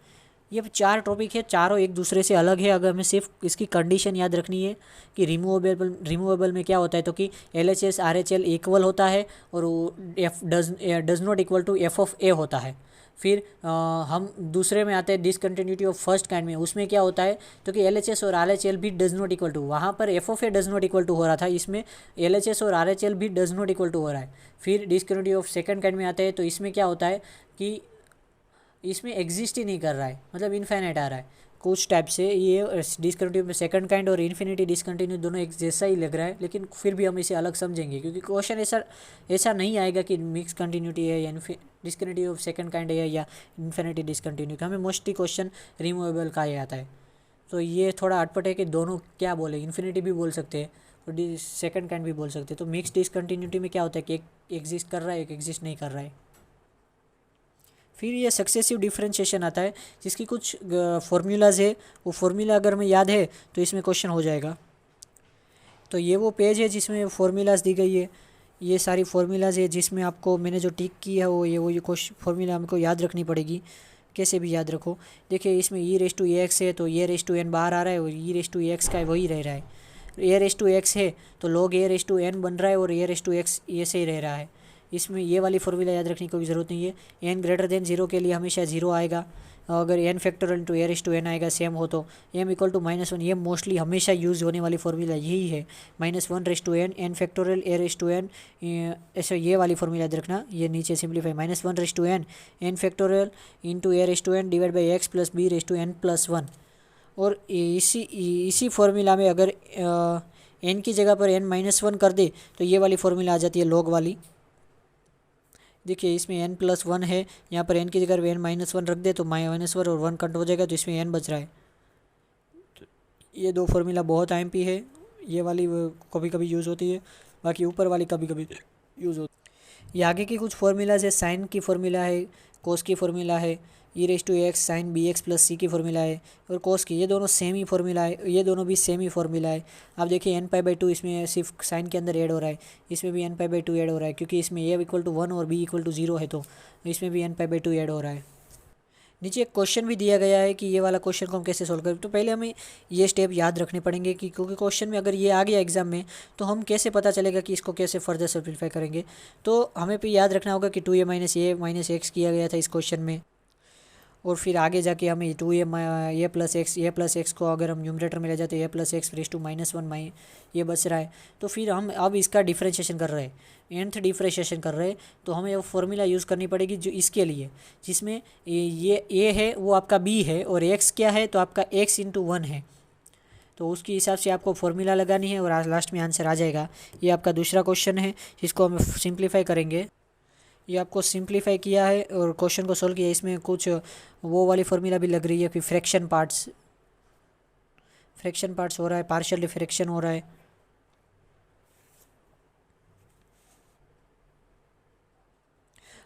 ये 4 टॉपिक है, चारों एक दूसरे से अलग है। अगर हमें सिर्फ इसकी कंडीशन याद रखनी है कि रिमूवेबल में क्या होता है, तो कि LHS RHL इक्वल होता है, और f does not equal to f of a होता है। फिर हम दूसरे में आते हैं डिसकंटिन्यूटी ऑफ फर्स्ट काइंड में। उसमें क्या होता है तो कि LHS और RHL भी डज नॉट इक्वल टू, वहाँ पर f of a does not equal to हो रहा था, इसमें LHS और RHL भी डज नॉट इक्वल टू हो रहा है। फिर डिसकंटिन्यूटी ऑफ सेकंड काइंड में आते हैं, तो इसमें क्या होता है कि इसमें एग्जिस्ट ही नहीं कर रहा है, मतलब इनफाइनाइट आ रहा है कुछ टाइप से। ये डिसकंटिन्यूटी में सेकंड काइंड और इन्फिनिटी डिसकंटिन्यू दोनों एक जैसा ही लग रहा है, लेकिन फिर भी हम इसे अलग समझेंगे, क्योंकि क्वेश्चन ऐसा नहीं आएगा कि मिक्स कंटिन्यूटी है या डिसकंटिन्यूटी ऑफ सेकंड काइंड है या इन्फिनिटी डिसकंटिन्यू। हमें मोस्टली क्वेश्चन रिमूवेबल का ही आता है। तो ये थोड़ा अटपट है कि दोनों क्या बोले, इन्फिनिटी भी बोल सकते हैं और सेकंड काइंड भी बोल सकते हैं। तो मिक्स डिसकंटिन्यूटी में क्या होता है कि एक एग्जिस्ट कर रहा है एक एग्जिस्ट नहीं कर रहा है। फिर ये सक्सेसिव डिफरेंशिएशन आता है, जिसकी कुछ फॉर्मूलाज है, वो फॉर्मूला अगर हमें याद है तो इसमें क्वेश्चन हो जाएगा। तो ये वो पेज है जिसमें फॉर्मूलाज दी गई है, ये सारी फॉर्मूलाज है जिसमें आपको मैंने जो टिक की है ये फॉर्मूला हमको याद रखनी पड़ेगी। कैसे भी याद रखो, देखिए इसमें e⁻x है तो e⁻n बाहर आ रहा है, और e⁻x का वही रह रहा है। a⁻x है तो log a⁻n बन रहा है, और a⁻x ऐसे ही रह रहा है। इसमें ये वाली फॉर्मूला याद रखने की कोई ज़रूरत नहीं है। n greater than 0 के लिए हमेशा 0 आएगा, अगर n फैक्टोरियल टू a⁻n आएगा सेम हो तो m इक्वल टू -1। ये मोस्टली हमेशा यूज़ होने वाली फॉर्मूला यही है, -1/n n फैक्टोरियल a⁻n। ऐसे ये वाली फॉर्मूला याद रखना, ये नीचे simplify -1/n n factorial into a⁻n divide by x plus b⁻n+1। और इसी इसी फॉर्मूला में अगर n की जगह पर n-1 कर दे तो ये वाली फॉर्मूला आ जाती है लॉग वाली। देखिए इसमें n+1 है, यहाँ पर n की जगह n-1 रख दे तो -1 और 1 कट हो जाएगा, तो इसमें n बच रहा है। तो ये दो फॉर्मूला बहुत आईएमपी है, ये वाली कभी कभी यूज़ होती है, बाकी ऊपर वाली कभी कभी यूज़ होती है। ये आगे की कुछ फॉर्मूलाज है, साइन की फॉर्मूला है, कोस की फॉर्मूला है, e⁻x sine bx plus c की फॉर्मूला है, और कोस की, ये दोनों सेम ही फॉर्मूला है, ये दोनों भी सेम ही फॉर्मूला है। आप देखिए n π/2 इसमें सिर्फ साइन के अंदर ऐड हो रहा है, इसमें भी n π/2 ऐड हो रहा है, क्योंकि इसमें a=1 और b=0 है, तो इसमें भी n π/2 ऐड हो रहा है। नीचे एक क्वेश्चन भी दिया गया है कि ये वाला क्वेश्चन को हम कैसे सोल्व करें। तो पहले हमें ये स्टेप याद रखने पड़ेंगे कि क्योंकि क्वेश्चन में अगर ये आ गया एग्जाम में तो हम कैसे पता चलेगा कि इसको कैसे फर्दर सिंप्लीफाई करेंगे। तो हमें भी याद रखना होगा कि 2a-a-x किया गया था इस क्वेश्चन में, और फिर आगे जाके हमें 2a+x को अगर हम न्यूमरेटर में ले जाते हैं a+x⁻1 ये बच रहा है। तो फिर हम अब इसका डिफ्रेंशिएशन कर रहे हैं, nth डिफ्रेंशिएशन कर रहे हैं, तो हमें वो फॉर्मूला यूज़ करनी पड़ेगी जो इसके लिए, जिसमें ये a है वो आपका b है और x क्या है तो आपका x×1 है। तो उसके हिसाब से आपको फॉर्मूला लगानी है और लास्ट में आंसर आ जाएगा। ये आपका दूसरा क्वेश्चन है जिसको हम सिंप्लीफाई करेंगे। ये आपको सिंप्लीफाई किया है और क्वेश्चन को सोल्व किया। इसमें कुछ वो वाली फॉर्मूला भी लग रही है कि फ्रैक्शन पार्ट्स हो रहा है, पार्शियल डिफ्रैक्शन हो रहा है।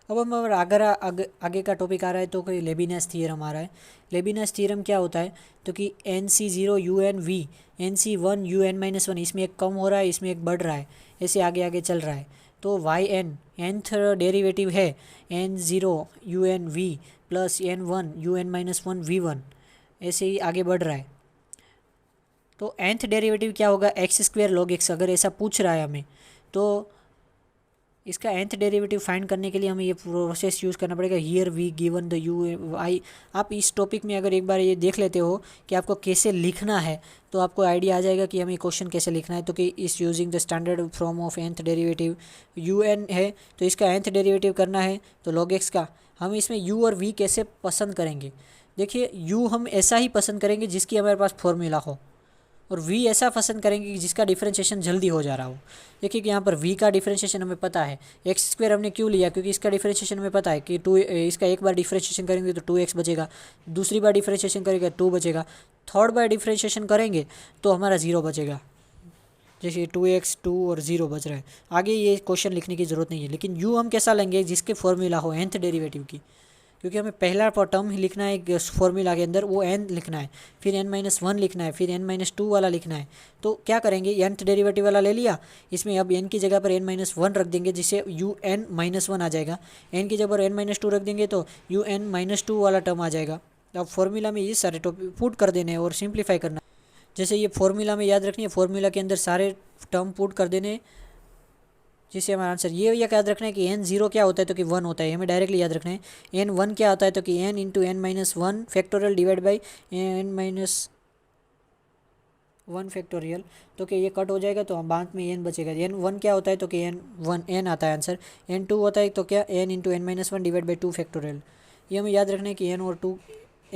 अब हम अगर आगे का टॉपिक आ रहा है तो कोई लेबिनियस थ्योरम आ रहा है। लेबिनियस थ्योरम क्या होता है तो कि NC0 UN V NC1 UN-1, इसमें एक कम हो रहा है, इसमें एक बढ़ रहा है, ऐसे आगे आगे चल रहा है। तो yn nth डेरिवेटिव है n0 UN-V plus n1 UN-1 V1, ऐसे ही आगे बढ़ रहा है। तो nth डेरिवेटिव क्या होगा x² log x, अगर ऐसा पूछ रहा है हमें तो इसका nth डेरिवेटिव फाइंड करने के लिए हमें ये प्रोसेस यूज़ करना पड़ेगा। Here we given the u I. आप इस टॉपिक में अगर एक बार ये देख लेते हो कि आपको कैसे लिखना है तो आपको आइडिया आ जाएगा कि हमें क्वेश्चन कैसे लिखना है। तो कि इस using the standard form of nth derivative un है, तो इसका nth डेरिवेटिव करना है तो log x का। हम इसमें u और v कैसे पसंद करेंगे, देखिए u हम ऐसा ही पसंद करेंगे जिसकी हमारे पास फॉर्मूला हो, और v ऐसा पसंद करेंगे कि जिसका डिफरेंशिएशन जल्दी हो जा रहा हो। देखिए कि यहाँ पर v का डिफरेंशिएशन हमें पता है, x² हमने क्यों लिया क्योंकि इसका डिफरेंशिएशन हमें पता है कि इसका एक बार डिफरेंशिएशन करेंगे तो 2x बचेगा, दूसरी बार डिफरेंशिएशन करेंगे 2 बचेगा, थर्ड बार डिफरेंशिएशन करेंगे तो हमारा 0 बचेगा। जैसे 2x 2 और 0 बच रहा है। आगे ये क्वेश्चन लिखने की ज़रूरत नहीं है, लेकिन u हम कैसा लेंगे जिसके फॉर्मूला हो nth डेरिवेटिव की, क्योंकि हमें पहला टर्म ही लिखना है एक फॉर्मूला के अंदर, वो n लिखना है, फिर n-1 लिखना है, फिर n-2 वाला लिखना है। तो क्या करेंगे nth डेरिवेटिव वाला ले लिया, इसमें अब n की जगह पर n-1 रख देंगे जिससे un-1 आ जाएगा, n की जगह पर n-2 रख देंगे तो un-2 वाला टर्म आ जाएगा। अब फॉर्मूला में ये सारे टॉपिक पुट कर देने और सिंप्लीफाई करना। जैसे ये फॉर्मूला में याद रखनी है, फॉर्मूला के अंदर सारे टर्म पुट कर देने जिससे हमारा आंसर ये याद रखना है कि n0 क्या होता है तो कि 1 होता है, हमें डायरेक्टली याद रखना है। n1 क्या होता है तो कि n×n-1 factorial divide by n-1 factorial, तो कि ये कट हो जाएगा तो हम बाद में n बचेगा। n1 क्या होता है तो कि n आता है आंसर। n2 होता है तो क्या n×n-1 डिवाइड बाई 2 फैक्टोरियल। ये हमें याद रखना है कि n और 2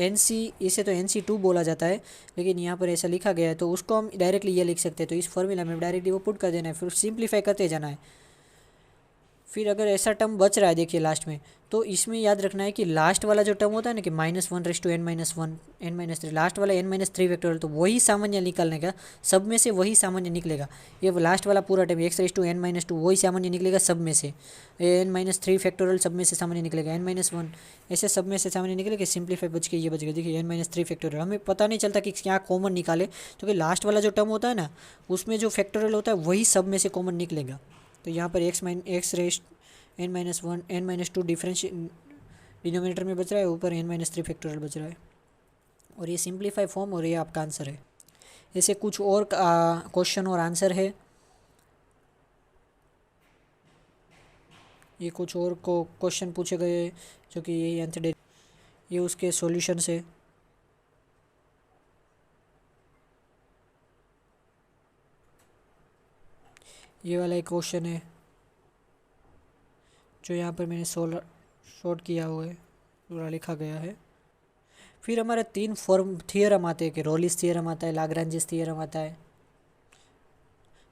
NC, इसे तो NC2 बोला जाता है, लेकिन यहाँ पर ऐसा लिखा गया है तो उसको हम डायरेक्टली ये लिख सकते हैं। तो इस फॉर्मूला में डायरेक्टली वो पुट कर देना है, फिर सिंप्लीफाई करते जाना है। फिर अगर ऐसा टर्म बच रहा है देखिए लास्ट में, तो इसमें याद रखना है कि लास्ट वाला जो टर्म होता है ना कि -1/n-1 n-3, लास्ट वाला n-3 फैक्टोरियल, तो वही सामान्य निकालने का, सब में से वही सामान्य निकलेगा। ये लास्ट वाला पूरा टर्म x⁻n-2 वही सामान्य निकलेगा सब में से, n-3 फैक्टोरियल सब में से सामान्य निकलेगा, n-1 ऐसे सब में से सामान्य निकलेगा। सिंप्लीफाई बच के ये बचेगा। देखिए n-3 फैक्टोरियल, हमें पता नहीं चलता कि क्या कॉमन निकाले, क्योंकि लास्ट वाला जो टर्म होता है ना उसमें जो फैक्टोरियल होता है वही सब में से कॉमन निकलेगा। तो यहाँ पर n-2 डिफरेंस डिनोमिनेटर में बच रहा है, ऊपर n-3 फैक्टोरियल बच रहा है, और ये सिंप्लीफाई फॉर्म और ये आपका आंसर है। ऐसे कुछ और क्वेश्चन और आंसर है, ये कुछ और को क्वेश्चन पूछे गए जो कि यही nth डे, ये उसके सॉल्यूशन है। ये वाला एक क्वेश्चन है जो यहाँ पर मैंने शॉर्ट किया हुआ है, पूरा लिखा गया है। फिर हमारे 3 फॉर्म थियरम आते हैं कि रोलिस थियरम आता है, लाग्रांजेस थियरम आता है।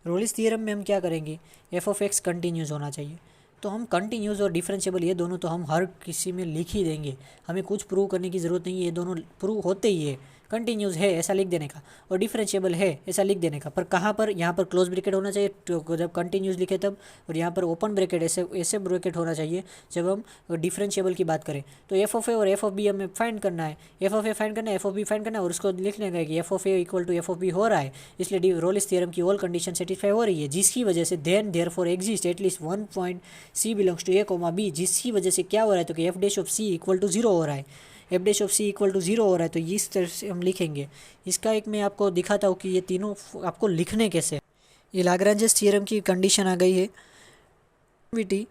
रोलिस थियरम में हम क्या करेंगे, एफ ऑफ एक्स कंटिन्यूस होना चाहिए। तो हम कंटिन्यूस और डिफरेंशिएबल ये दोनों तो हम हर किसी में लिख ही देंगे, हमें कुछ प्रूव करने की ज़रूरत नहीं है, ये दोनों प्रूव होते ही है। कंटिन्यूस है ऐसा लिख देने का और डिफरेंशिएबल है ऐसा लिख देने का, पर कहाँ पर, यहाँ पर क्लोज ब्रैकेट होना चाहिए तो जब कंटिन्यूस लिखे तब, और यहाँ पर ओपन ब्रैकेट ऐसे ऐसे ब्रैकेट होना चाहिए जब हम डिफरेंशिएबल की बात करें। तो एफ ऑफ ए और एफ ऑफ बी हमें फाइंड करना है, एफ ऑफ ए फाइंड करना है, एफ ऑफ बी फाइंड करना है, और उसको लिखने का कि f of a equal to f of b हो रहा है, इसलिए रोलिस थ्योरम की ऑल कंडीशन सेटिस्फाई हो रही है, जिसकी वजह से then therefore exist at least one point c belongs to a comma b, जिसकी वजह से क्या हो रहा है तो कि f dash of c equal to 0 हो रहा है, f dash of c equal to 0 हो रहा है। तो इस तरह से हम लिखेंगे। इसका एक मैं आपको दिखाता हूँ कि ये तीनों आपको लिखने कैसे। ये लाग्रांजेस थ्योरम की कंडीशन आ गई है, वीटी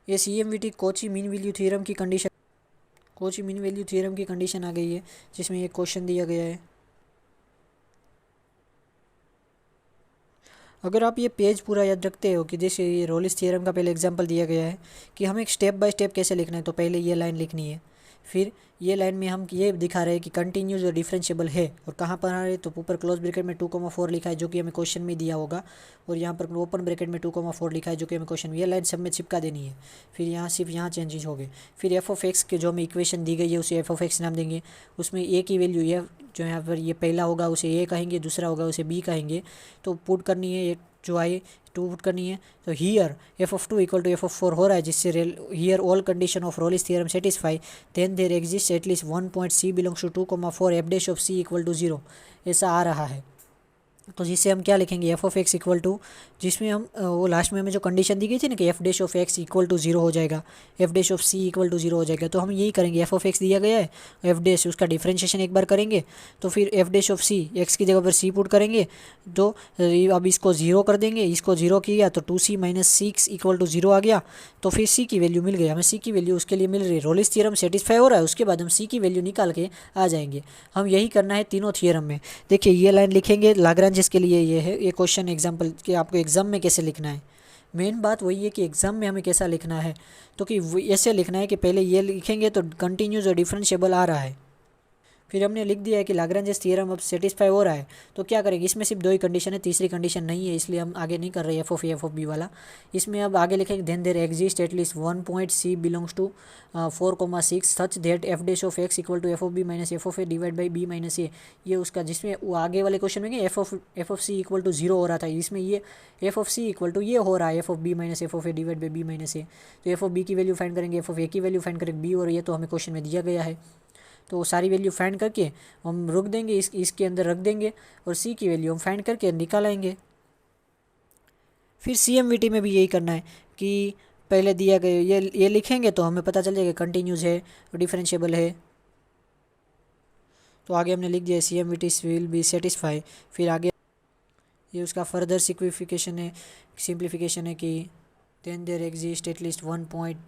ये CMVT Cauchy mean value theorem की condition, Cauchy mean value theorem की कंडीशन आ गई है, जिसमें ये क्वेश्चन दिया गया है। अगर आप ये पेज पूरा याद रखते हो कि जैसे ये रोलिस थ्योरम का पहले एग्जांपल दिया गया है कि हमें स्टेप बाय स्टेप कैसे लिखना है, तो पहले ये लाइन लिखनी है, फिर ये लाइन में हम ये दिखा रहे हैं कि कंटिन्यूस और डिफरेंशिएबल है, और कहाँ पर आ रहे तो ऊपर क्लोज ब्रैकेट में 2,4 लिखा है जो कि हमें क्वेश्चन में दिया होगा, और यहाँ पर ओपन ब्रैकेट में 2,4 लिखा है जो कि हमें क्वेश्चन में, ये लाइन सब में चिपका देनी है। फिर यहाँ सिर्फ यहाँ चेंजेस हो गए। फिर एफ ऑफ एक्स के जो हमें इक्वेशन दी गई है उसे एफ ऑफ एक्स नाम देंगे, उसमें ए की वैल्यू ये जो यहाँ पर ये पहला होगा उसे ए कहेंगे, दूसरा होगा उसे बी कहेंगे, तो पुट करनी है जो आए टू पुट करनी है। तो here f of 2 equal to f of 4 हो रहा है, जिससे here all condition of Rolle's theorem satisfy, then there exist at least one point c belongs to 2,4 f dash of c equal to 0, ऐसा आ रहा है। तो जिससे हम क्या लिखेंगे, f of x equal to, जिसमें हम वो लास्ट में हमें जो कंडीशन दी गई थी ना कि f dash of x equal to 0 हो जाएगा, f dash of c equal to 0 हो जाएगा, तो हम यही करेंगे। एफ ऑफ एक्स दिया गया है, एफ डैश उसका डिफ्रेंशिएशन एक बार करेंगे, तो फिर f dash of c x की जगह पर सी पुट करेंगे, तो अब इसको 0 कर देंगे, इसको 0 किया तो 2c माइनस 6 इक्वल टू 0 आ गया, तो फिर सी की वैल्यू मिल गई हमें, सी की वैल्यू उसके लिए मिल रही है, रोलिस थ्योरम सेटिस्फाई हो रहा है, उसके बाद हम सी की वैल्यू निकाल के आ जाएंगे। हम यही करना है तीनों थ्योरम में। देखिए ये लाइन लिखेंगे लाग्रांजेस के लिए, ये है ये क्वेश्चन एग्जाम्पल कि आपको एग्जाम में कैसे लिखना है। मेन बात वही है कि एग्जाम में हमें कैसा लिखना है, तो कि ऐसे लिखना है कि पहले ये लिखेंगे तो कंटिन्यूस और डिफरेंशिएबल आ रहा है, फिर हमने लिख दिया है कि लाग्रांजेस थ्योरम अब सेटिस्फाई हो रहा है, तो क्या करेंगे, इसमें सिर्फ 2 ही कंडीशन है, तीसरी कंडीशन नहीं है, इसलिए हम आगे नहीं कर रहे f of a f of b वाला। इसमें अब आगे लिखेंगे then there exist at least one point c belongs to 4,6 such that f dash of x equal to f of b minus f of a divide by b minus a, ये उसका, जिसमें वो आगे वाले क्वेश्चन में f of c equal to 0 हो रहा था, इसमें ये f of c equal to ये हो रहा है, f of b minus f of a divide by b minus a. तो एफ ऑफ बी की वैल्यू फाइंड करेंगे, एफ ऑफ ए की वैल्यू फाइंड करेंगे बी, और ये तो हमें क्वेश्चन में दिया गया है, तो सारी वैल्यू फाइंड करके हम रुक देंगे, इसके अंदर रख देंगे, और सी की वैल्यू हम फाइंड करके निकाल आएंगे। फिर CMVT में भी यही करना है कि पहले दिया गया ये लिखेंगे तो हमें पता चल जाएगा कंटिन्यूस है, डिफरेंशिएबल है, तो आगे हमने लिख दिया CMVT विल बी सेटिस्फाई। फिर आगे ये उसका फर्दर सिंप्लीफिकेशन है कि then there exist at least one point,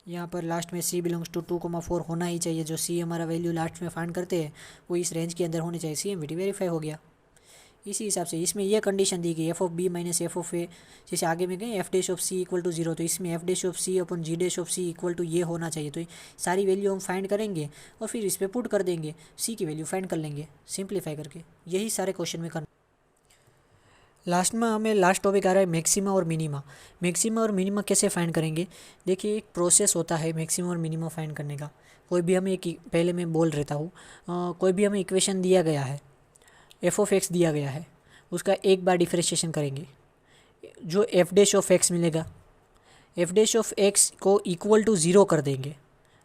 यहाँ पर लास्ट में c बिलोंग्स टू 2,4 होना ही चाहिए, जो c हमारा वैल्यू लास्ट में फाइंड करते हैं वो इस रेंज के अंदर होनी चाहिए। CMVT वेरीफाई हो गया। इसी हिसाब से इसमें यह कंडीशन दी गई f of b minus f of a, जैसे आगे में गए f dash of c equal to 0, तो इसमें एफ डैश ऑफ सी अपन g dash of c equal to ये होना चाहिए, तो सारी वैल्यू हम फाइंड करेंगे और फिर इस पर पुट कर देंगे, सी की वैल्यू फाइंड कर लेंगे सिंप्लीफाई करके। यही सारे क्वेश्चन में करना। लास्ट में हमें लास्ट टॉपिक आ रहा है मैक्सिमा और मिनिमा। मैक्सिमा और मिनिमा कैसे फाइंड करेंगे, देखिए एक प्रोसेस होता है मैक्सिमा और मिनिमा फाइंड करने का। कोई भी हमें पहले मैं बोल रहता हूँ, कोई भी हमें इक्वेशन दिया गया है, एफ ऑफ एक्स दिया गया है, उसका एक बार डिफरेंशिएशन करेंगे, जो एफ डैश ऑफ एक्स मिलेगा, एफ डैश ऑफ एक्स को इक्वल टू 0 कर देंगे,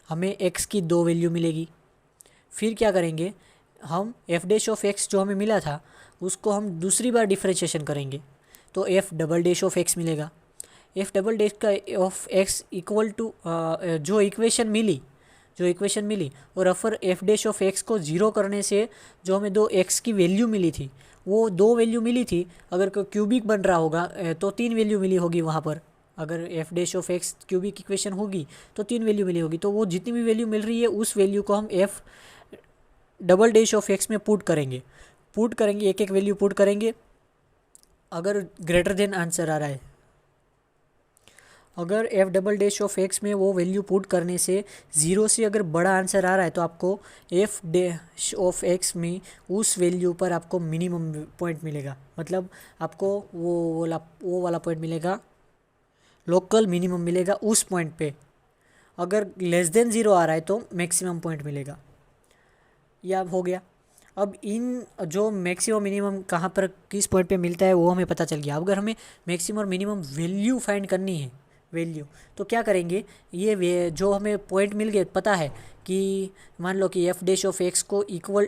हमें एक्स की 2 वैल्यू मिलेगी। फिर क्या करेंगे, हम एफ डैश ऑफ एक्स जो हमें मिला था उसको हम दूसरी बार डिफरेंशिएशन करेंगे, तो F double dash of x मिलेगा। एफ डबल डैश का ऑफ एक्स इक्वल टू जो इक्वेशन मिली और offer F dash of x को 0 करने से जो हमें 2 एक्स की वैल्यू मिली थी, वो 2 वैल्यू मिली थी, अगर क्यूबिक बन रहा होगा तो 3 वैल्यू मिली होगी वहाँ पर। अगर F dash of x cubic equation होगी तो 3 वैल्यू मिली होगी, तो वो जितनी भी वैल्यू मिल रही है उस वैल्यू को हम f double dash of x में पुट करेंगे, एक एक वैल्यू पुट करेंगे। अगर ग्रेटर देन आंसर आ रहा है, अगर F double dash of x में वो वैल्यू पुट करने से ज़ीरो से अगर बड़ा आंसर आ रहा है तो आपको एफ डैश ऑफ एक्स में उस वैल्यू पर आपको मिनिमम पॉइंट मिलेगा, मतलब आपको वो वाला पॉइंट मिलेगा, लोकल मिनिमम मिलेगा उस पॉइंट पे। अगर लेस देन ज़ीरो आ रहा है तो मैक्सिमम पॉइंट मिलेगा। यह हो गया। अब इन जो मैक्सिमम मिनिमम कहाँ पर किस पॉइंट पे मिलता है वो हमें पता चल गया। अब अगर हमें मैक्सिमम और मिनिमम वैल्यू फाइंड करनी है, वैल्यू, तो क्या करेंगे, ये जो हमें पॉइंट मिल गए पता है कि मान लो कि एफ डैश ऑफ एक्स को इक्वल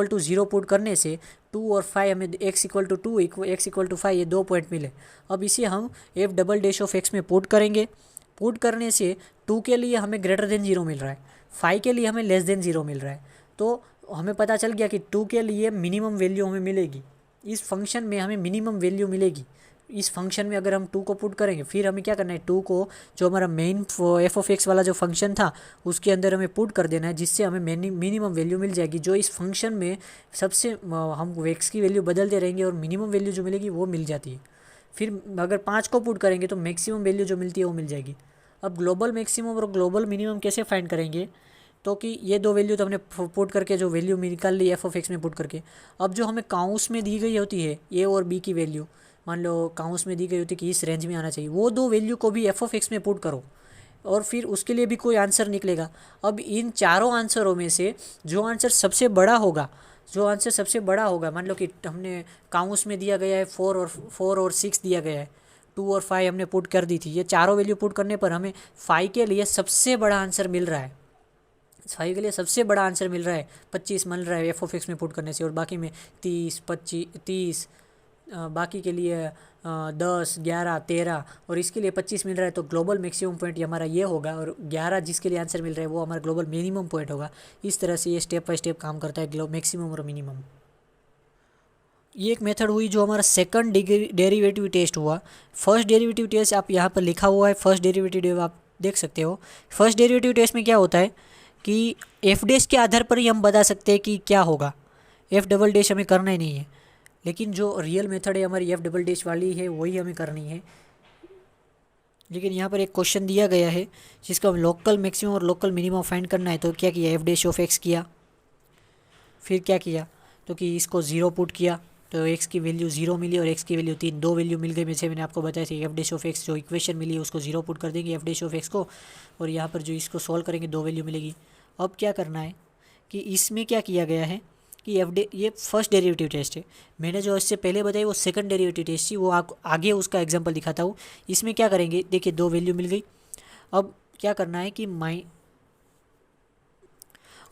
टू ज़ीरो पुट करने से 2 और 5 हमें x equal to 2 x equal to 5 ये 2 पॉइंट मिले। अब इसे हम f double dash of x में पुट करेंगे। पुट करने से 2 के लिए हमें ग्रेटर देन ज़ीरो मिल रहा है, 5 के लिए हमें लेस देन ज़ीरो मिल रहा है। तो हमें पता चल गया कि 2 के लिए मिनिमम वैल्यू हमें मिलेगी, इस फंक्शन में हमें मिनिमम वैल्यू मिलेगी। इस फंक्शन में अगर हम 2 को पुट करेंगे, फिर हमें क्या करना है, 2 को जो हमारा मेन एफ ऑफ एक्स वाला जो फंक्शन था उसके अंदर हमें पुट कर देना है, जिससे हमें मिनिमम वैल्यू मिल जाएगी, जो इस फंक्शन में सबसे हम एक्स की वैल्यू बदलते रहेंगे और मिनिमम वैल्यू जो मिलेगी वो मिल जाती है। फिर अगर 5 को पुट करेंगे तो मैक्सिमम वैल्यू जो मिलती है वो मिल जाएगी। अब ग्लोबल मैक्सिमम और ग्लोबल मिनिमम कैसे फाइंड करेंगे, तो कि ये दो वैल्यू तो हमने पुट करके जो वैल्यू निकाल ली एफ ऑफ एक्स में पुट करके, अब जो हमें काउंस में दी गई होती है ए और बी की वैल्यू, मान लो काउंस में दी गई होती है कि इस रेंज में आना चाहिए, वो दो वैल्यू को भी एफ ऑफ एक्स में पुट करो और फिर उसके लिए भी कोई आंसर निकलेगा। अब इन चारों आंसरों में से जो आंसर सबसे बड़ा होगा, मान लो कि हमने काउंस में दिया गया है 4 और 6 दिया गया है, 2 और 5 हमने पुट कर दी थी, ये चारों वैल्यू पुट करने पर हमें 5 के लिए सबसे बड़ा आंसर मिल रहा है, 5 के लिए सबसे बड़ा आंसर मिल रहा है 25 मिल रहा है एफ ऑफ एक्स में पुट करने से, और बाकी में 30 बाकी के लिए 10 11 13 और इसके लिए 25 मिल रहा है। तो ग्लोबल मैक्सिमम पॉइंट हमारा ये होगा, और 11 जिसके लिए आंसर मिल रहा है वो हमारा ग्लोबल मिनिमम पॉइंट होगा। इस तरह से ये स्टेप बाय स्टेप काम करता है मैक्सिमम और मिनिमम। ये एक मेथड हुई जो हमारा सेकंड डेरिवेटिव टेस्ट हुआ। फर्स्ट डेरिवेटिव टेस्ट आप यहाँ पर लिखा हुआ है, फर्स्ट डेरिवेटिव आप देख सकते हो। फर्स्ट डेरिवेटिव टेस्ट में क्या होता है कि एफ डैश के आधार पर ही हम बता सकते हैं कि क्या होगा, एफ डबल डैश हमें करना ही नहीं है, लेकिन जो रियल मेथड है हमारी एफ डबल डैश वाली है वही हमें करनी है। लेकिन यहाँ पर एक क्वेश्चन दिया गया है जिसका हम लोकल मैक्सिमम और लोकल मिनिमम फाइंड करना है। तो क्या किया, एफ डैश ऑफ एक्स किया, फिर क्या किया, तो कि इसको ज़ीरो पुट किया तो एक्स की वैल्यू 0 मिली और एक्स की वैल्यू 3, दो वैल्यू मिल गई। जैसे मैंने आपको बताया था एफ डैश ऑफ एक्स जो इक्वेशन मिली है उसको 0 पुट कर देंगे एफ डैश ऑफ एक्स को, और यहाँ पर जो इसको सॉल्व करेंगे दो वैल्यू मिलेगी। अब क्या करना है कि इसमें क्या किया गया है कि ये फर्स्ट डेरिवेटिव टेस्ट है, मैंने जो इससे पहले बताई वो सेकंड डेरिवेटिव टेस्ट थी, वो आपको आगे उसका एग्जांपल दिखाता हूँ। इसमें क्या करेंगे, देखिए दो वैल्यू मिल गई। अब क्या करना है कि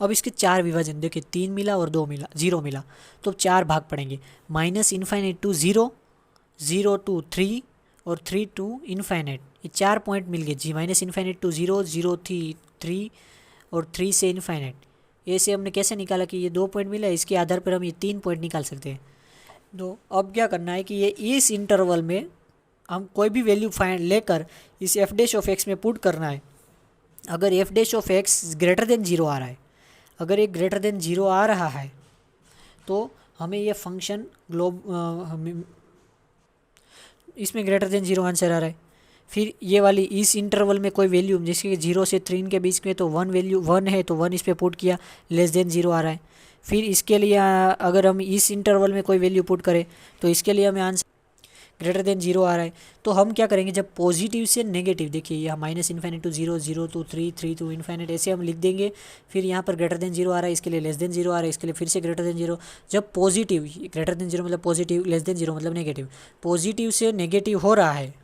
अब इसके 4 विभाजन देखिए, 3 मिला और 2 मिला, 0 मिला, तो 4 भाग पड़ेंगे, -∞ टू 0, 0 टू 3 और 3 टू इन्फाइनाइट। ये 4 पॉइंट मिल गए जी, -∞ टू 0, 0 थी 3 और 3 से इन्फाइनाइट। ऐसे हमने कैसे निकाला कि ये 2 पॉइंट मिला, इसके आधार पर हम ये 3 पॉइंट निकाल सकते हैं। तो अब क्या करना है कि ये इस इंटरवल में हम कोई भी वैल्यू फाइंड लेकर इस एफ डैश ऑफ एक्स में पुट करना है। अगर F dash of x greater than 0 आ रहा है, अगर ये ग्रेटर देन 0 आ रहा है तो हमें ये फंक्शन इसमें ग्रेटर देन 0 आंसर आ रहा है। फिर ये वाली इस इंटरवल में कोई वैल्यू जैसे कि 0 से 3 के बीच में तो 1 वैल्यू 1 है तो 1 इस पर पुट किया, लेस देन 0 आ रहा है। फिर इसके लिए अगर हम इस इंटरवल में कोई वैल्यू पुट करें तो इसके लिए हमें आंसर ग्रेटर देन 0 आ रहा है। तो हम क्या करेंगे, जब पॉजिटिव से नेगेटिव, देखिए यहाँ -∞ टू 0, 0 टू 3, 3 टू इन्फाइनाइट, ऐसे हम लिख देंगे। फिर यहाँ पर ग्रेटर देन 0 आ रहा है, इसके लिए लेस देन 0 आ रहा है, इसके लिए फिर से ग्रेटर देन 0। जब पॉजिटिव, ग्रेटर देन 0 मतलब पॉजिटिव, लेस देन 0 मतलब नेगेटिव, पॉजिटिव से नेगेटिव हो रहा है,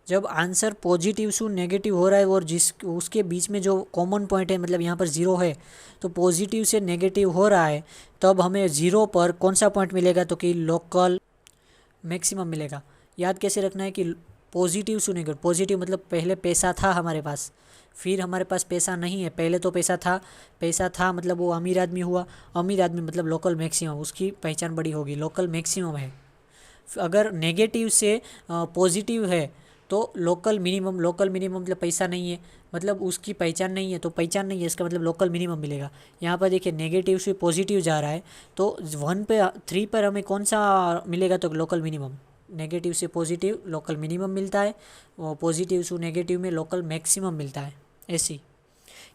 जब आंसर पॉजिटिव से नेगेटिव हो रहा है और उसके बीच में जो कॉमन पॉइंट है मतलब यहाँ पर 0 है, तो पॉजिटिव से नेगेटिव हो रहा है, तब हमें 0 पर कौन सा पॉइंट मिलेगा, तो कि लोकल मैक्सिमम मिलेगा। याद कैसे रखना है कि पॉजिटिव से नेगेटिव, पॉजिटिव मतलब पहले पैसा था हमारे पास, फिर हमारे पास पैसा नहीं है, पहले तो पैसा था मतलब वो अमीर आदमी हुआ, अमीर आदमी मतलब लोकल मैक्सिमम, उसकी पहचान बड़ी होगी, लोकल मैक्सिमम है। अगर नेगेटिव से पॉजिटिव है तो लोकल मिनिमम मतलब पैसा नहीं है, मतलब उसकी पहचान नहीं है, तो पहचान नहीं है इसका मतलब लोकल मिनिमम मिलेगा। यहाँ पर देखिए नेगेटिव से पॉजिटिव जा रहा है तो 1 पे 3 पर हमें कौन सा मिलेगा, तो लोकल मिनिमम नेगेटिव से पॉजिटिव लोकल मिनिमम मिलता है, और पॉजिटिव से नेगेटिव में लोकल मैक्सिमम मिलता है। ऐसी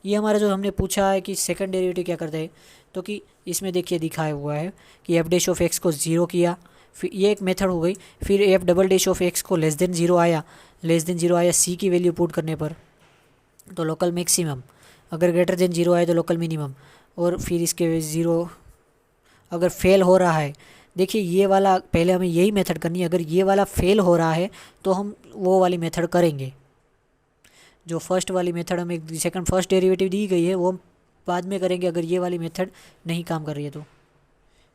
ये हमारा जो हमने पूछा है कि सेकंड डेरिवेटिव क्या करते हैं, तो कि इसमें देखिए दिखाया हुआ है कि एफ डैश ऑफ एक्स को ज़ीरो किया, फिर ये एक मेथड हो गई। फिर F double dash of x को लेस देन ज़ीरो आया सी की वैल्यू पुट करने पर तो लोकल मैक्सिमम, अगर ग्रेटर देन ज़ीरो आए तो लोकल मिनिमम, और फिर इसके ज़ीरो अगर फेल हो रहा है, देखिए ये वाला पहले हमें यही मेथड करनी है। अगर ये वाला फेल हो रहा है तो हम वो वाली मेथड करेंगे, जो फर्स्ट वाली मेथड हमें सेकंड फर्स्ट डेरिवेटिव दी गई है वो हम बाद में करेंगे, अगर ये वाली मेथड नहीं काम कर रही है तो।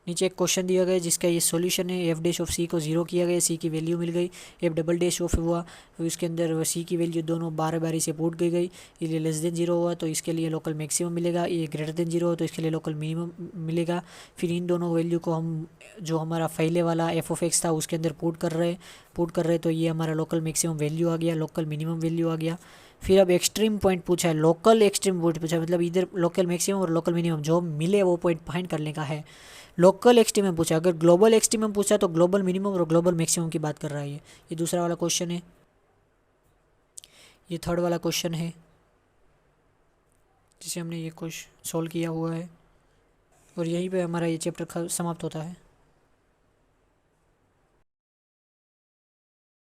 नीचे एक क्वेश्चन दिया गया है जिसका ये सॉल्यूशन है। एफ डैश ऑफ सी को ज़ीरो किया गया, सी की वैल्यू मिल गई। एफ डबल डैश ऑफ हुआ तो इसके अंदर सी की वैल्यू दोनों बारी बारी से पुट की गई। ये लेस देन ज़ीरो हुआ तो इसके लिए लोकल मैक्सिमम मिलेगा, ये ग्रेटर देन ज़ीरो हो तो इसके लिए लोकल मिनिमम मिलेगा। फिर इन दोनों वैल्यू को हम जो हमारा पहले वाला एफ ऑफ एक्स था उसके अंदर पुट कर रहे तो ये हमारा लोकल मैक्सिमम वैल्यू आ गया, लोकल मिनिमम वैल्यू आ गया। फिर अब एक्सट्रीम पॉइंट पूछा है, लोकल एक्सट्रीम पॉइंट पूछा है, मतलब इधर लोकल मैक्सिमम और लोकल मिनिमम जो मिले वो पॉइंट फाइंड करने का है। लोकल एक्सट्रीमम पूछा, अगर ग्लोबल एक्सट्रीमम पूछा तो ग्लोबल मिनिमम और ग्लोबल मैक्सिमम की बात कर रहा है। ये दूसरा वाला क्वेश्चन है, ये थर्ड वाला क्वेश्चन है जिसे हमने ये क्वेश्चन सॉल्व किया हुआ है, और यहीं पे हमारा ये चैप्टर समाप्त होता है।